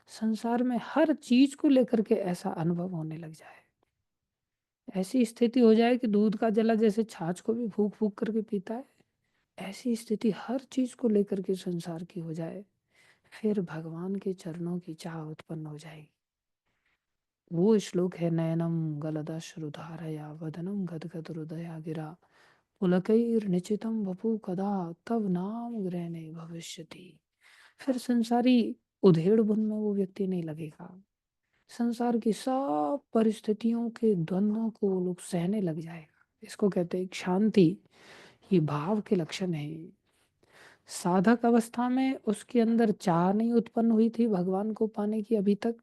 संसार में हर चीज को लेकर के ऐसा अनुभव होने लग जाए, ऐसी स्थिति हो जाए कि दूध का जला जैसे छाछ को भी फूक फूक करके पीता है, ऐसी स्थिति हर चीज को लेकर के संसार की हो जाए, फिर भगवान के चरणों की चाह उत्पन्न हो जाएगी। वो श्लोक है, नयनम गलदश्रुधारया वदनम गदगद हृदया गिरा पुलकैर्निचितं वपु कदा तव नाम ग्रहणे भविष्यति। फिर संसारी उधेड़ बुन में वो व्यक्ति नहीं लगेगा, संसार की सब परिस्थितियों के द्वंद्वों को वो लोग सहने लग जाएगा। इसको कहते हैं शांति। ये भाव के लक्षण है। साधक अवस्था में उसके अंदर चाह नहीं उत्पन्न हुई थी भगवान को पाने की अभी तक,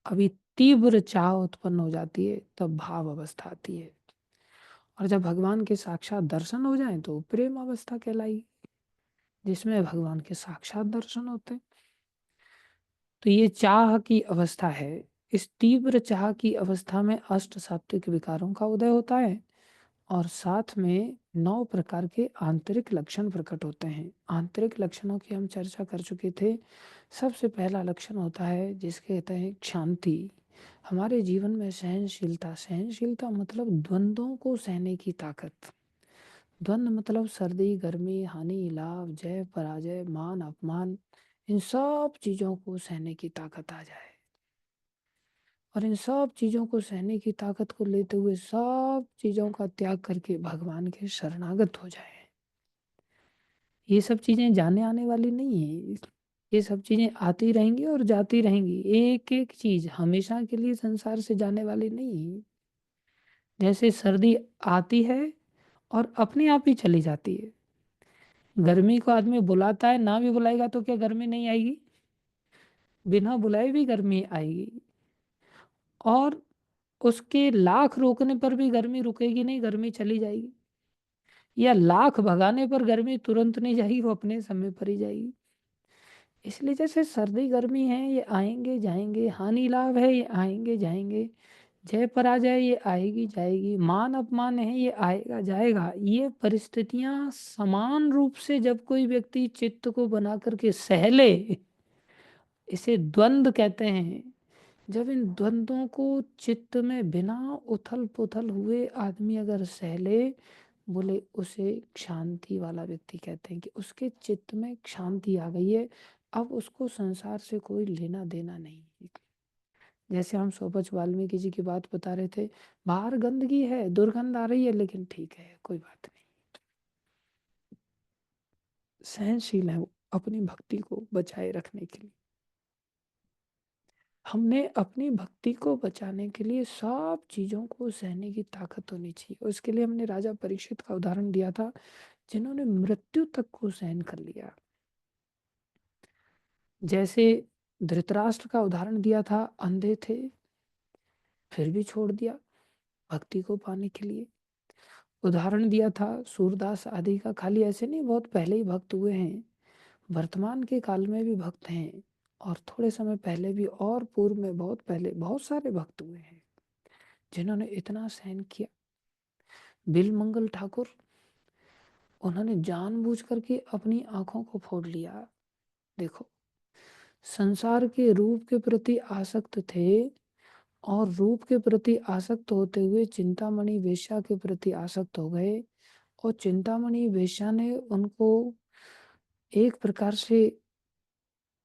अभी तीव्र चाह उत्पन्न हो जाती है तब भाव अवस्था आती है। और जब भगवान के साक्षात दर्शन हो जाएं तो प्रेम अवस्था कहलाई, जिसमें भगवान के साक्षात दर्शन होते हैं। तो ये चाह की अवस्था है। इस तीव्र चाह की अवस्था में अष्ट सात्विक विकारों का उदय होता है, और साथ में 9 प्रकार के आंतरिक लक्षण प्रकट होते हैं। आंतरिक लक्षणों की हम चर्चा कर चुके थे। सबसे पहला लक्षण होता है जिसके कहते हैं शांति। हमारे जीवन में सहनशीलता, सहनशीलता मतलब द्वंद्वों को सहने की ताकत। द्वंद्व मतलब सर्दी गर्मी हानि लाभ जय पराजय मान अपमान, इन सब चीजों को सहने की ताकत आ जाए, और इन सब चीजों को सहने की ताकत को लेते हुए सब चीजों का त्याग करके भगवान के शरणागत हो जाए। ये सब चीजें जाने आने वाली नहीं है, ये सब चीजें आती रहेंगी और जाती रहेंगी, एक एक चीज हमेशा के लिए संसार से जाने वाली नहीं है। जैसे सर्दी आती है और अपने आप ही चली जाती है, गर्मी को आदमी बुलाता है, ना भी बुलाएगा तो क्या गर्मी नहीं आएगी? बिना बुलाए भी गर्मी आएगी। और उसके लाख रोकने पर भी गर्मी रुकेगी नहीं, गर्मी चली जाएगी। या लाख भगाने पर गर्मी तुरंत नहीं जाएगी, वो अपने समय पर ही जाएगी। इसलिए जैसे सर्दी गर्मी है ये आएंगे जाएंगे, हानि लाभ है ये आएंगे जाएंगे, जय पराजय ये आएगी जाएगी, मान अपमान है ये आएगा जाएगा। ये परिस्थितियां समान रूप से जब कोई व्यक्ति चित्त को बना करके सहले, इसे द्वंद्व कहते हैं। जब इन द्वंद्वों को चित्त में बिना उथल पुथल हुए आदमी अगर सहले, बोले उसे शांति वाला व्यक्ति कहते हैं, कि उसके चित्त में शांति आ गई है। अब उसको संसार से कोई लेना देना नहीं है। जैसे हम सोपच वाल्मीकि जी की बात बता रहे थे, बाहर गंदगी है, दुर्गंध आ रही है, लेकिन ठीक है, कोई बात नहीं, सहनशील है वो अपनी भक्ति को बचाए रखने के लिए। हमने अपनी भक्ति को बचाने के लिए सब चीजों को सहने की ताकत होनी चाहिए। उसके लिए हमने राजा परीक्षित का उदाहरण दिया था, जिन्होंने मृत्यु तक को सहन कर लिया। जैसे धृतराष्ट्र का उदाहरण दिया था, अंधे थे फिर भी छोड़ दिया भक्ति को पाने के लिए। उदाहरण दिया था सूरदास आदि का, खाली ऐसे नहीं बहुत पहले ही भक्त हुए हैं, वर्तमान के काल में भी भक्त हैं, और थोड़े समय पहले भी, और पूर्व में बहुत पहले बहुत सारे भक्त हुए हैं जिन्होंने इतना सहन किया। बिलमंगल ठाकुर, उन्होंने जानबूझ करके अपनी आंखों को फोड़ लिया। देखो, संसार के रूप के प्रति आसक्त थे, और रूप के प्रति आसक्त होते हुए चिंतामणि वेश्या के प्रति आसक्त हो गए, और चिंतामणि वेश्या ने उनको एक प्रकार से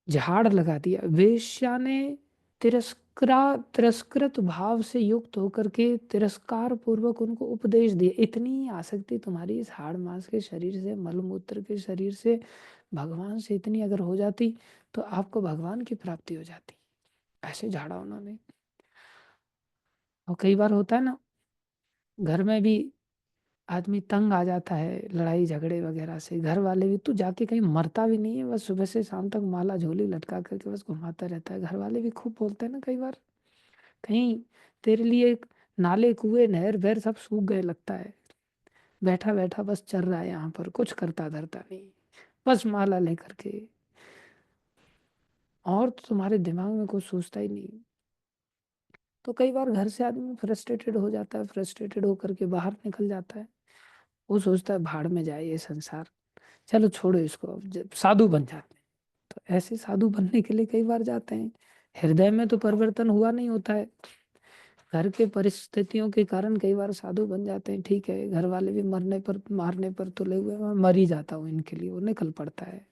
झाड़ लगा दिया। वेश्या ने तिरस्कृत भाव से युक्त होकर के तिरस्कार पूर्वक उनको उपदेश दिए, इतनी आसक्ति तुम्हारी इस हाड़ मांस के शरीर से, मलमूत्र के शरीर से, भगवान से इतनी अगर हो जाती तो आपको भगवान की प्राप्ति हो जाती। ऐसे झाड़ा उन्होंने। और कई बार होता है ना, घर में भी आदमी तंग आ जाता है लड़ाई झगड़े वगैरह से, घर वाले भी, तू जाके कहीं मरता भी नहीं है, बस सुबह से शाम तक माला झोली लटका करके बस घुमाता रहता है। घर वाले भी खूब बोलते हैं ना कई बार, कहीं तेरे लिए नाले कुएं नहर वहर सब सूख गए लगता है, बैठा बैठा बस चल रहा है यहाँ पर, कुछ करता धरता नहीं, बस माला लेकर के, और तो तुम्हारे दिमाग में कुछ सोचता ही नहीं। तो कई बार घर से आदमी फ्रस्ट्रेटेड हो जाता है, फ्रस्ट्रेटेड होकर के बाहर निकल जाता है, वो सोचता है भाड़ में जाए ये संसार, चलो छोड़ो इसको, अब साधु बन जाते हैं। तो ऐसे साधु बनने के लिए कई बार जाते हैं, हृदय में तो परिवर्तन हुआ नहीं होता है, घर के परिस्थितियों के कारण कई बार साधु बन जाते हैं। ठीक है, घर वाले भी मरने पर मारने पर तुले हुए, मैं मर ही जाता हूँ इनके लिए, वो निकल पड़ता है,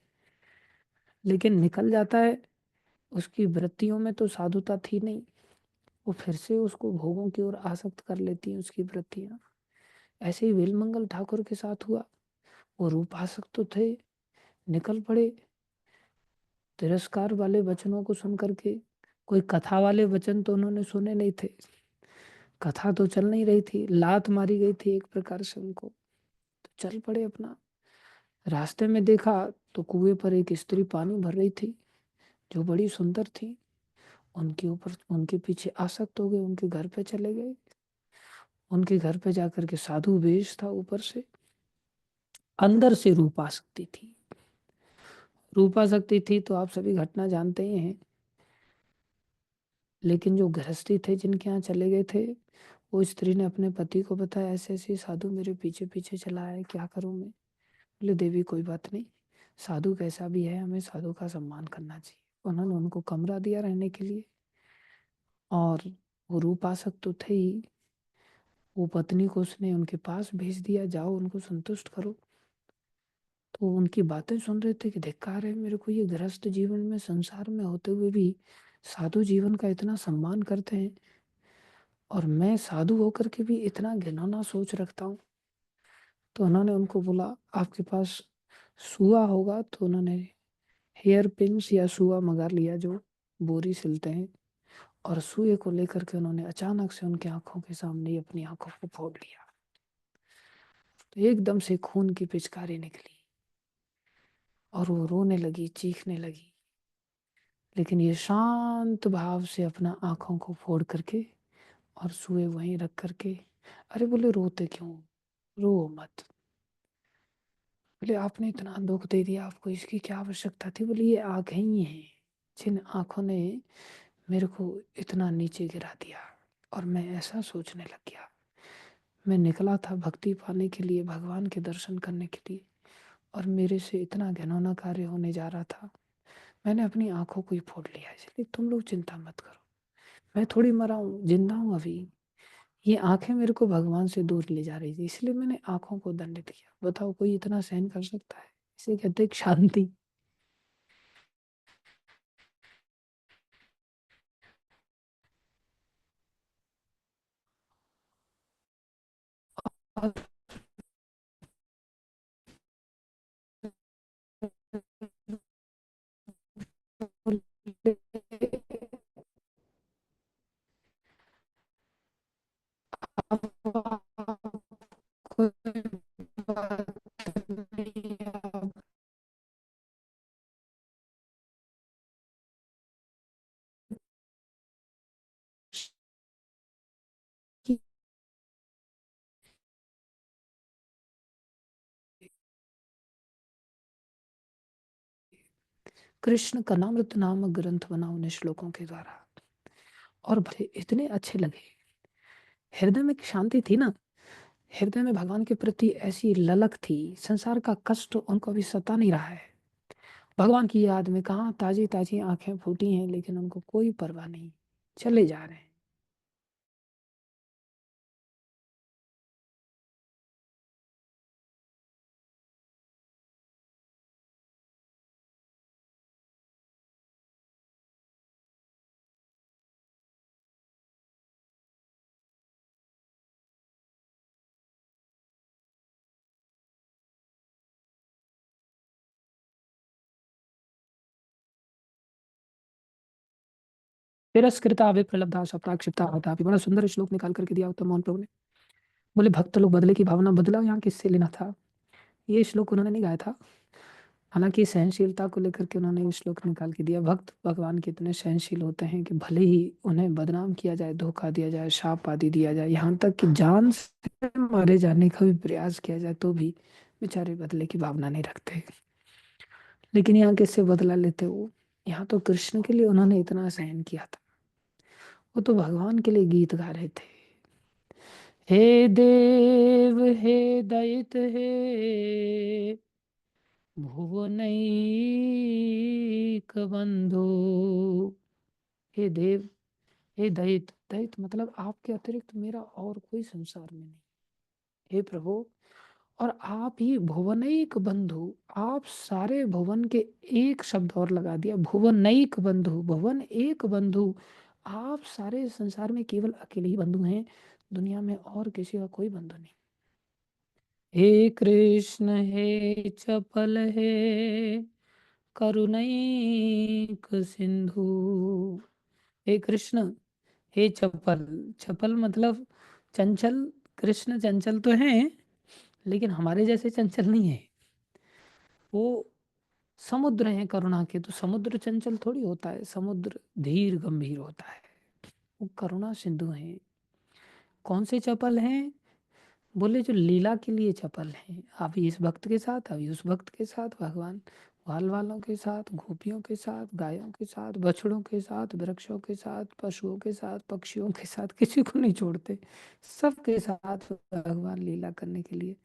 लेकिन निकल जाता है, उसकी वृत्तियों में तो साधुता थी नहीं, वो फिर से उसको भोगों की ओर आसक्त कर लेती हैं उसकी वृत्तियां। ऐसे ही वेलमंगल ठाकुर के साथ हुआ, वो रूपासक्त तो थे, निकल पड़े तिरस्कार वाले वचनों को सुन करके। कोई कथा वाले वचन तो उन्होंने सुने नहीं थे, कथा तो चल नहीं रही थी, लात मारी गई थी एक प्रकार से उनको, तो चल पड़े अपना। रास्ते में देखा तो कुएं पर एक स्त्री पानी भर रही थी, जो बड़ी सुंदर थी, उनके ऊपर उनके पीछे आसक्त हो गए, उनके घर पे चले गए। उनके घर पे जाकर के साधु वेश था, ऊपर से अंदर से रूपासक्ति थी। रूपासक्ति थी तो आप सभी घटना जानते ही हैं, लेकिन जो गृहस्थी थे जिनके यहाँ चले गए थे, वो स्त्री ने अपने पति को बताया, ऐसे ऐसे साधु मेरे पीछे पीछे चला है, क्या करूं मैं। बोले देवी कोई बात नहीं, साधु कैसा भी है हमें साधु का सम्मान करना चाहिए। उन्होंने उनको कमरा दिया रहने के लिए, और वो रूपासक्त तो थे ही, वो पत्नी को उसने उनके पास भेज दिया, जाओ उनको संतुष्ट करो। तो वो उनकी बातें सुन रहे थे कि धिक्कार है मेरे को, ये गृहस्थ जीवन में संसार में होते हुए भी साधु जीवन का इतना सम्मान करते हैं, और मैं साधु होकर के भी इतना घिनौना सोच रखता हूँ। तो उन्होंने उनको बोला आपके पास सुआ होगा, तो उन्होंने हेयर पिन्स या सुआ मंगा लिया जो बोरी सिलते हैं, और सुए को लेकर के उन्होंने अचानक से उनकी आंखों के सामने ही अपनी आंखों को फोड़ लिया। तो एकदम से खून की पिचकारी निकली, और वो रोने लगी, चीखने लगी, लेकिन ये शांत भाव से अपना आंखों को फोड़ करके और सुए वहीं रख करके, अरे बोले रोते क्यों, रो मत, बोले आपने इतना दुख दे दिया, आपको इसकी क्या आवश्यकता थी? बोले ये आंखें ही हैं जिन आंखों ने मेरे को इतना नीचे गिरा दिया। और मैं ऐसा सोचने लग गया, मैं निकला था भक्ति पाने के लिए, भगवान के दर्शन करने के लिए, और मेरे से इतना घिनौना कार्य होने जा रहा था। मैंने अपनी आंखों को ही फोड़ लिया। इसलिए तुम लोग चिंता मत करो, मैं थोड़ी मरा हूँ, जिंदा हूँ अभी। ये आंखें मेरे को भगवान से दूर ले जा रही थी, इसलिए मैंने आंखों को दंडित किया। बताओ कोई इतना सहन कर सकता है? इसे कहते हैं शांति। और कोई बात नहीं, अब कृष्ण का नामृत नामक ग्रंथ बना उन श्लोकों के द्वारा। और मुझे इतने अच्छे लगे। हृदय में एक शांति थी ना, हृदय में भगवान के प्रति ऐसी ललक थी। संसार का कष्ट उनको अभी सता नहीं रहा है। भगवान की याद में कहाँ ताजी ताजी आंखें फूटी हैं, लेकिन उनको कोई परवाह नहीं, चले जा रहे हैं। तिरस्कृता विप्रलब्धा स्वप्राक्षिप्ता होता। बड़ा सुंदर श्लोक निकाल करके दिया उत्तम मोहन प्रभु ने। बोले भक्त लोग बदले की भावना, बदला यहाँ किससे लेना था? ये श्लोक उन्होंने नहीं गाया था। हालांकि सहनशीलता को लेकर के उन्होंने ये श्लोक निकाल के दिया। भक्त भगवान के इतने सहनशील होते हैं कि भले ही उन्हें बदनाम किया जाए, धोखा दिया जाए, शाप आदि दिया जाए, यहाँ तक कि जान से मारे जाने का भी प्रयास किया जाए, तो भी बेचारे बदले की भावना नहीं रखते। लेकिन यहाँ किससे बदला लेते वो? यहाँ तो कृष्ण के लिए उन्होंने इतना सहन किया था। वो तो भगवान के लिए गीत गा रहे थे। हे देव हे दयित हे भुवनैक बंधु। हे देव, हे दयित, दयित मतलब आपके अतिरिक्त मेरा और कोई संसार में नहीं। हे प्रभु, और आप ही भुवनैक बंधु, आप सारे भुवन के, एक शब्द और लगा दिया, भुवनैक बंधु, भुवन एक बंधु। आप सारे संसार में केवल अकेले ही बंधु हैं, दुनिया में और किसी का कोई बंधु नहीं। हे कृष्ण हे चपल हे करुणैक सिंधु। हे कृष्ण, हे चपल, चपल मतलब चंचल। कृष्ण चंचल तो हैं, लेकिन हमारे जैसे चंचल नहीं है। वो समुद्र हैं करुणा के। तो समुद्र चंचल थोड़ी होता है, समुद्र धीर गंभीर होता है। वो करुणा सिंधु हैं। कौन से चपल हैं? बोले जो लीला के लिए चपल हैं। अभी इस भक्त के साथ, अभी उस भक्त के साथ, भगवान बाल वालों के साथ, गोपियों के साथ, गायों के साथ, बछड़ों के साथ, वृक्षों के साथ, पशुओं के साथ, पक्षियों के साथ, किसी को नहीं छोड़ते। सबके साथ भगवान लीला करने के लिए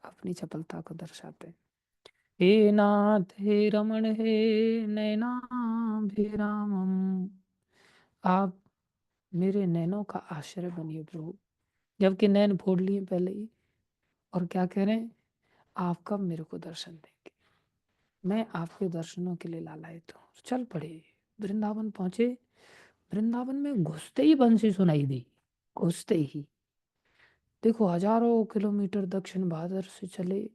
अपनी चपलता को दर्शाते हैं। हे नाथ हे रमण हे नैनाभिरामम। आप मेरे नैनों का आश्रय बनिए प्रभु। जबकि नैन फोड़ लिए पहले ही, और क्या कह रहे हैं? आप कब मेरे को दर्शन देंगे? मैं आपके दर्शनों के लिए लालायित हूँ। चल पड़े, वृंदावन पहुंचे। वृंदावन में घुसते ही बंसी सुनाई दी, घुसते ही। देखो हजारों किलोमीटर दक्षिण भारत से चले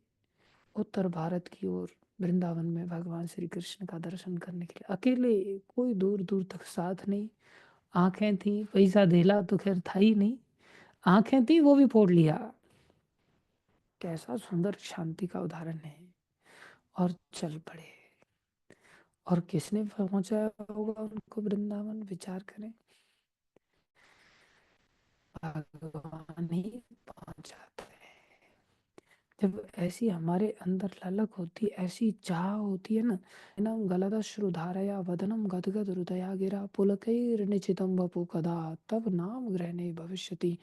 उत्तर भारत की ओर, वृंदावन में भगवान श्री कृष्ण का दर्शन करने के लिए अकेले, कोई दूर दूर तक साथ नहीं। आंखें थी, पैसा धेला तो खैर था ही नहीं, आंखें थी वो भी फोड़ लिया। कैसा सुंदर शांति का उदाहरण है। और चल पड़े। और किसने पहुंचाया होगा उनको वृंदावन? विचार करें, भगवान ही पहुंचाते हैं। जब ऐसी हमारे अंदर ललक होती है, ऐसी चाह होती है ना, नम गलदश्रुधारया वदनम गदगद हृदया गिरा पुलकैर्निचितं वपु कदा तब नाम ग्रहणे भविष्यति।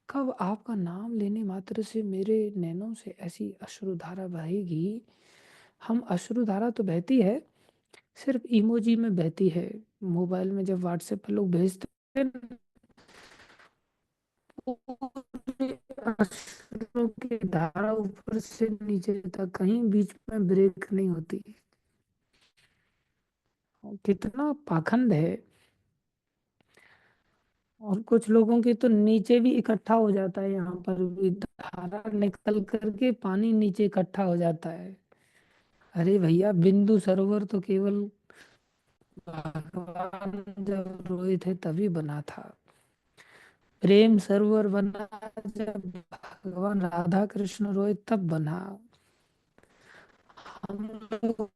कब आपका नाम लेने मात्र से मेरे नैनों से ऐसी अश्रुधारा बहेगी। हम अश्रुधारा तो बहती है, सिर्फ इमोजी में बहती है। मोबाइल में जब व्हाट्सएप पे लोग भेजते हैं, पूरे अश्रु की धारा ऊपर से नीचे तक कहीं बीच में ब्रेक नहीं होती। कितना पाखंड है। और कुछ लोगों की तो नीचे भी इकट्ठा हो जाता है, यहाँ पर भी धारा निकल करके पानी नीचे इकट्ठा हो जाता है। अरे भैया, बिंदु सरोवर तो केवल भगवान जब रोए थे तभी बना था। प्रेम सरोवर बना जब भगवान राधा कृष्ण रोए तब बना। हम लोग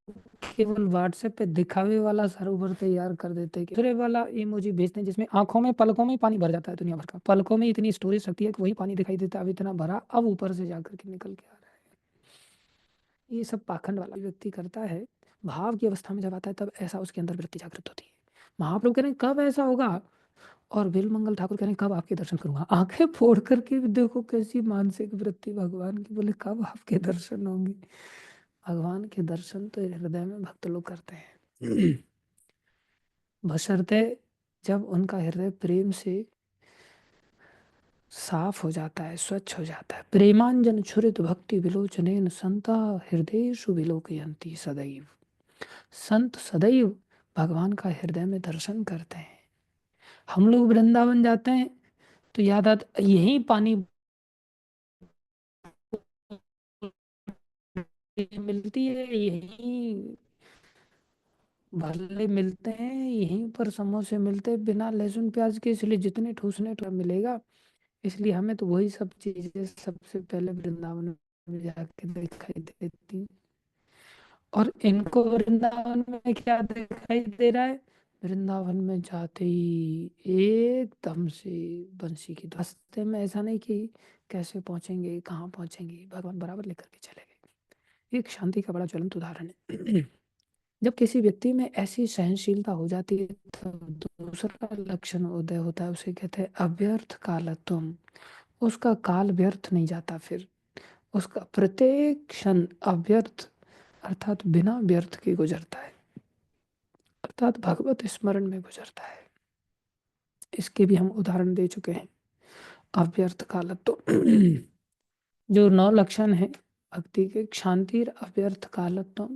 केवल व्हाट्सएप पे दिखावे वाला सरोवर तैयार कर देते हैं, दूसरे वाला इमोजी भेजते हैं जिसमें आंखों में पलकों में ही पानी भर जाता है। दुनिया भर का पलकों में इतनी स्टोरेज रखती है कि वही पानी दिखाई देता है, अब इतना भरा, अब ऊपर से जाकर के निकल के आ रहा है। ये सब पाखंड वाला व्यक्ति करता है। भाव की अवस्था में जब आता है तब ऐसा उसके अंदर वृत्ति जागृत होती है। महाप्रभु कह रहे हैं कब ऐसा होगा, और बिलमंगल ठाकुर कह रहे हैं कब आपके दर्शन करूंगा। आंखें फोड़ करके भी देखो कैसी मानसिक वृत्ति भगवान की, बोले कब आपके दर्शन होंगे। भगवान के दर्शन तो हृदय में भक्त लोग करते हैं, बशर्ते जब उनका हृदय प्रेम से साफ हो जाता है, स्वच्छ हो जाता है। प्रेमांजन छुरित भक्ति विलोचनेन संता हृदयेषु विलोकयन्ति सदैव। संत सदैव भगवान का हृदय में दर्शन करते हैं। हम लोग वृंदावन जाते हैं तो याद आता यही पानी मिलती है, यही भल्ले मिलते हैं, यहीं पर समोसे मिलते हैं बिना लहसुन प्याज के, इसलिए जितने ठूसने मिलेगा। इसलिए हमें तो वही सब चीजें सबसे पहले वृंदावन में जाके दिखाई देती। और इनको वृंदावन में क्या दिखाई दे रहा है, वृंदावन में जाते ही एकदम से बंसी की रास्ते में ऐसा नहीं कि कैसे पहुंचेंगे कहाँ पहुंचेंगे, भगवान बराबर लेकर के चले गए। एक शांति का बड़ा ज्वलंत उदाहरण है। जब किसी व्यक्ति में ऐसी सहनशीलता हो जाती है तो दूसरा लक्षण उदय होता है, उसे कहते हैं अव्यर्थ कालत्वम। उसका काल व्यर्थ नहीं जाता, फिर उसका प्रत्येक क्षण अव्यर्थ अर्थात बिना व्यर्थ के गुजरता है, अर्थात भगवत स्मरण में गुजरता है। इसके भी हम उदाहरण दे चुके हैं। अव्यर्थ कालत्व जो 9 लक्षण है भक्ति के, शांति अव्यर्थ कालत्व।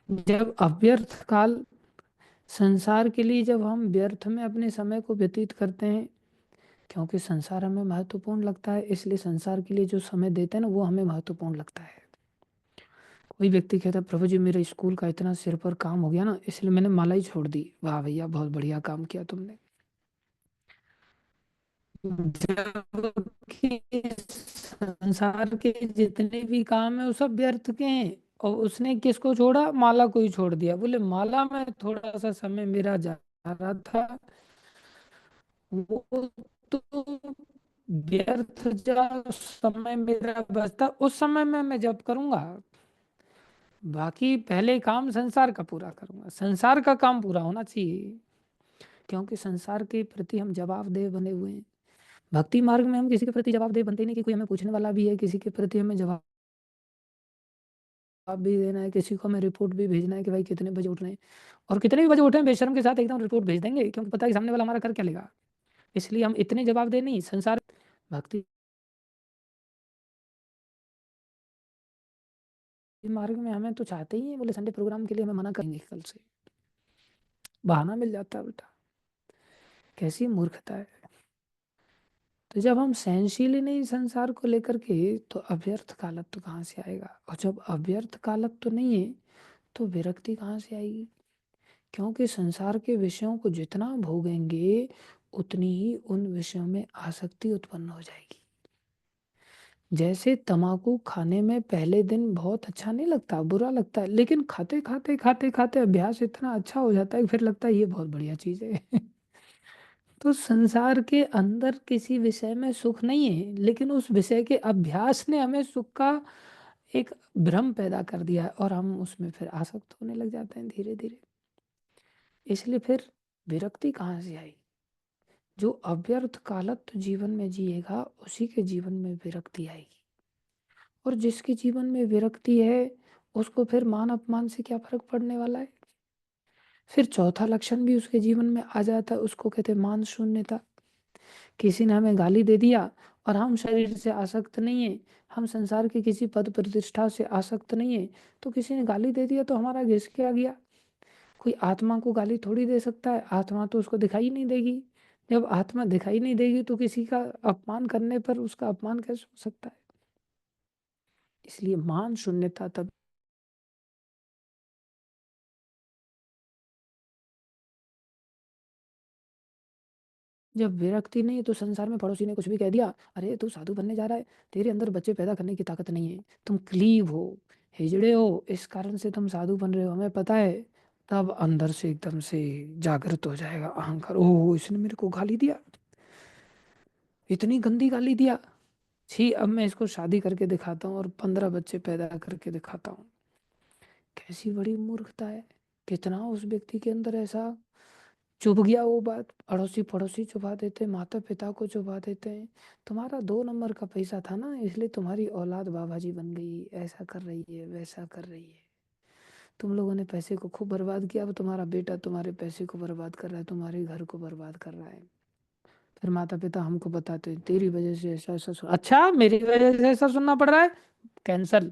जब अव्यर्थ काल, संसार के लिए जब हम व्यर्थ में अपने समय को व्यतीत करते हैं, क्योंकि संसार हमें महत्वपूर्ण लगता है, इसलिए संसार के लिए जो समय देते हैं ना वो हमें महत्वपूर्ण लगता है। कोई व्यक्ति कहता है प्रभु जी मेरे स्कूल का इतना सिर पर काम हो गया ना, इसलिए मैंने माला ही छोड़ दी। वाह भैया, बहुत बढ़िया काम किया तुमने। जबकि संसार के जितने भी काम है वो सब व्यर्थ के हैं, और उसने किसको छोड़ा, माला को ही छोड़ दिया। बोले माला में थोड़ा सा समय मेरा जा रहा था, वो तो व्यर्थ जा समय मेरा बचता, उस समय में मैं जब करूंगा, बाकी पहले काम संसार का पूरा करूंगा। संसार का काम पूरा होना चाहिए, क्योंकि संसार के प्रति हम जवाबदेह बने हुए हैं। भक्ति मार्ग में हम किसी के प्रति जवाबदेह बनते ही नहीं, कि कोई हमें पूछने वाला भी है, किसी के प्रति हमें जवाब भी देना है, किसी को हमें रिपोर्ट भी भेजना है कि भाई कितने बजे उठ रहे हैं। और कितने भी बजे उठे हैं बेशर्म के साथ एकदम रिपोर्ट भेज देंगे, क्योंकि पता है कि सामने वाला हमारा कर क्या लेगा। इसलिए हम इतने जवाबदेह नहीं। संसार भक्ति मार्ग में हमें तो चाहते ही है, बोले संडे प्रोग्राम के लिए हमें मना करेंगे कल से, बहाना मिल जाता है बेटा। कैसी मूर्खता है। तो जब हम सहनशील ही नहीं संसार को लेकर के, तो अव्यर्थ कालत्व कहाँ से आएगा। और जब अव्यर्थ कालत्व नहीं है तो विरक्ति कहाँ से आएगी। क्योंकि संसार के विषयों को जितना भोगेंगे उतनी ही उन विषयों में आसक्ति उत्पन्न हो जाएगी। जैसे तम्बाकू खाने में पहले दिन बहुत अच्छा नहीं लगता, बुरा लगता है, लेकिन खाते खाते खाते खाते अभ्यास इतना अच्छा हो जाता है कि फिर लगता है ये बहुत बढ़िया चीज है। तो संसार के अंदर किसी विषय में सुख नहीं है, लेकिन उस विषय के अभ्यास ने हमें सुख का एक भ्रम पैदा कर दिया है और हम उसमें फिर आसक्त होने लग जाते हैं धीरे धीरे। इसलिए फिर विरक्ति कहाँ से आई? जो अव्यर्थ कालत्व जीवन में जिएगा उसी के जीवन में विरक्ति आएगी। और जिसके जीवन में विरक्ति है उसको फिर मान अपमान से क्या फर्क पड़ने वाला है? फिर चौथा लक्षण भी उसके जीवन में आ जाता है, उसको कहते हैं मान शून्यता। किसी ने हमें गाली दे दिया और हम शरीर से आसक्त नहीं है, हम संसार के किसी पद प्रतिष्ठा से आसक्त नहीं है, तो किसी ने गाली दे दिया तो हमारा घिस क्या गया? कोई आत्मा को गाली थोड़ी दे सकता है, आत्मा तो उसको दिखाई नहीं देगी। जब आत्मा दिखाई नहीं देगी तो किसी का अपमान करने पर उसका अपमान कैसे हो सकता है? इसलिए मान शून्यता तब जब विरक्ति नहीं है, तो संसार में पड़ोसी ने कुछ भी कह दिया, अरे तू साधु बनने जा रहा है, तेरे अंदर बच्चे पैदा करने की ताकत नहीं है, तुम क्लीव हो, हिजड़े हो, इस कारण से तुम साधु बन रहे हो, हमें पता है। तब अंदर से एकदम से जागृत हो जाएगा अहंकार, ओह इसने मेरे को गाली दिया, इतनी गंदी गाली दिया, छी अब मैं इसको शादी करके दिखाता हूँ और 15 बच्चे पैदा करके दिखाता हूँ। कैसी बड़ी मूर्खता है। कितना उस व्यक्ति के अंदर ऐसा चुभ गया वो बात, अड़ोसी पड़ोसी चुभा देते, माता पिता को चुभा देते हैं। तुम्हारा 2 नंबर का पैसा था ना, इसलिए तुम्हारी औलाद बाबा जी बन गई, ऐसा कर रही है वैसा कर रही है। तुम लोगों ने पैसे को खूब बर्बाद किया, अब तुम्हारा बेटा तुम्हारे पैसे को बर्बाद कर रहा है, तुम्हारे घर को बर्बाद कर रहा है। फिर माता पिता हमको बताते हैं तेरी वजह से ऐसा ऐसा अच्छा मेरी वजह से ऐसा सुनना पड़ रहा है, कैंसल।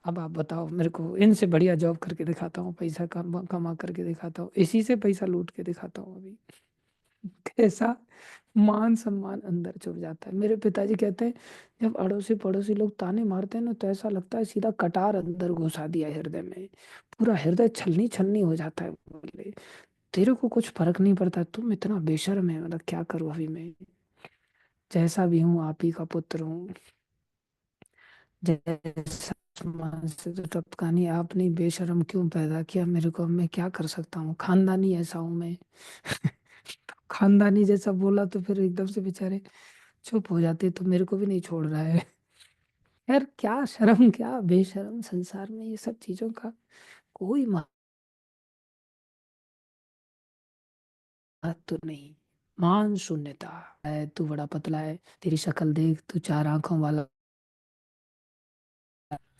अब आप बताओ मेरे को, इनसे बढ़िया जॉब करके दिखाता हूँ, पैसा कमा कमा करके दिखाता हूँ, इसी से पैसा लूट के दिखाता हूँ अभी। कैसा मान सम्मान अंदर चुभ जाता है। मेरे पिताजी कहते हैं जब अड़ोसी पड़ोसी लोग ताने मारते हैं ना, तो ऐसा लगता है सीधा कटार अंदर घुसा दिया है हृदय में, पूरा हृदय छलनी छलनी हो जाता है। बोले तेरे को कुछ फर्क नहीं पड़ता, तुम इतना बेशर्म है, मतलब क्या करूँ अभी मैं, जैसा भी हूँ आप ही का पुत्र हूँ, जैसा आसमान से तो टपका नहीं, आपने बेशर्म क्यों पैदा किया मेरे को, अब मैं क्या कर सकता हूँ, खानदानी ऐसा हूँ मैं। खानदानी जैसा बोला तो फिर एकदम से बेचारे चुप हो जाते, तो मेरे को भी नहीं छोड़ रहा है। यार क्या शर्म क्या बेशर्म, संसार में ये सब चीजों का कोई महत्व नहीं। मान शून्यता है, तू बड़ा पतला है, तेरी शक्ल देख, तू 4 आंखों वाला।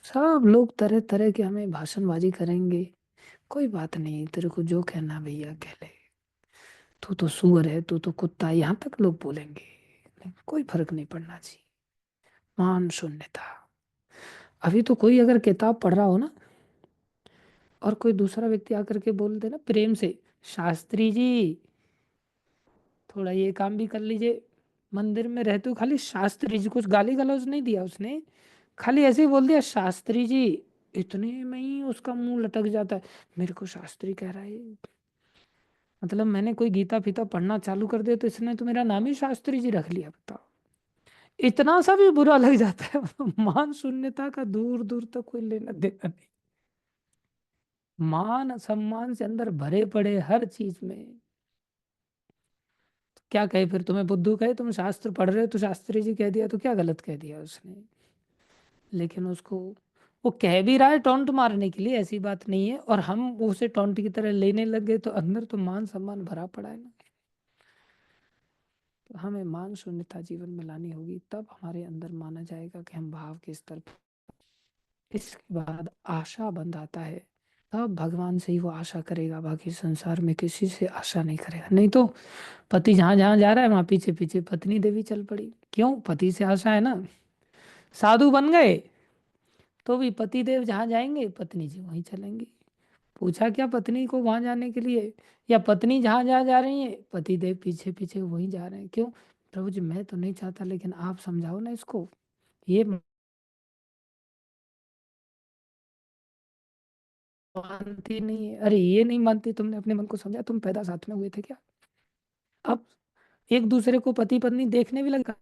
सब लोग तरह तरह के हमें भाषणबाजी करेंगे, कोई बात नहीं, तेरे को जो कहना भैया कह ले, तू तो सुअर है, तू तो कुत्ता है, यहाँ तक लोग बोलेंगे, कोई फर्क नहीं पड़ना चाहिए। मान शून्यता। अभी तो कोई अगर किताब पढ़ रहा हो ना, और कोई दूसरा व्यक्ति आकर के बोल दे ना प्रेम से, शास्त्री जी थोड़ा ये काम भी कर लीजिए, मंदिर में रहते हो खाली शास्त्री जी, कुछ गाली गलौज नहीं दिया उसने, खाली ऐसे ही बोल दिया शास्त्री जी, इतने में ही उसका मुंह लटक जाता है, मेरे को शास्त्री कह रहा है, मतलब मैंने कोई गीता फीता पढ़ना चालू कर दिया तो इसने तो मेरा नाम ही शास्त्री जी रख लिया, बताओ। इतना सा भी बुरा लग जाता है। मान शून्यता का दूर दूर तक कोई लेना देना नहीं, मान सम्मान से अंदर भरे पड़े हर चीज में। क्या कहे फिर, तुम्हें बुद्धू कहे, तुम शास्त्र पढ़ रहे हो तो शास्त्री जी कह दिया तो क्या गलत कह दिया उसने? लेकिन उसको वो कह भी रहा है टोंट मारने के लिए, ऐसी बात नहीं है, और हम उसे टोंट की तरह लेने लग गए, तो अंदर तो मान सम्मान भरा पड़ा है ना। तो हमें मान शून्यता जीवन में लानी होगी, तब हमारे अंदर माना जाएगा कि हम भाव के स्तर पर। इसके बाद आशा बंध आता है, तब भगवान से ही वो आशा करेगा, बाकी संसार में किसी से आशा नहीं करेगा। नहीं तो पति जहां जहां जा रहा है वहां पीछे पीछे पत्नी देवी चल पड़ी, क्यों? पति से आशा है ना। साधु बन गए तो भी पति देव जहां जाएंगे पत्नी जी वहीं चलेंगी। पूछा क्या पत्नी को वहां जाने के लिए, या पत्नी जहां जहां जा रही है पति देव पीछे पीछे वहीं जा रहे हैं, क्यों? प्रभु जी मैं तो नहीं चाहता, लेकिन आप समझाओ ना इसको, ये मानती नहीं है। अरे ये नहीं मानती, तुमने अपने मन को समझा, तुम पैदा साथ में हुए थे क्या? अब एक दूसरे को पति पत्नी देखने भी लगा,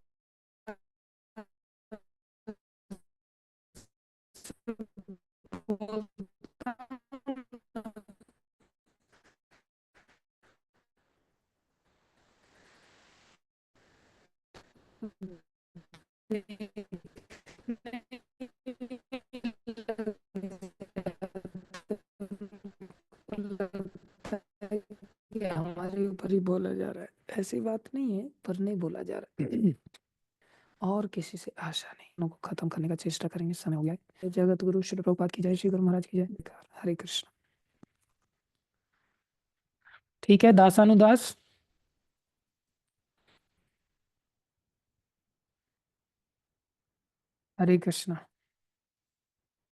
ये हमारे ऊपर ही बोला जा रहा है, ऐसी बात नहीं है, पर नहीं बोला जा रहा है। और किसी से आशा नहीं, उनको खत्म करने का चेष्टा करेंगे, समय हो गया है। जगत गुरु श्री प्रभुपाद की जय, श्री गुरु महाराज की जय। हरे कृष्ण। ठीक है दासानुदास। हरे कृष्ण।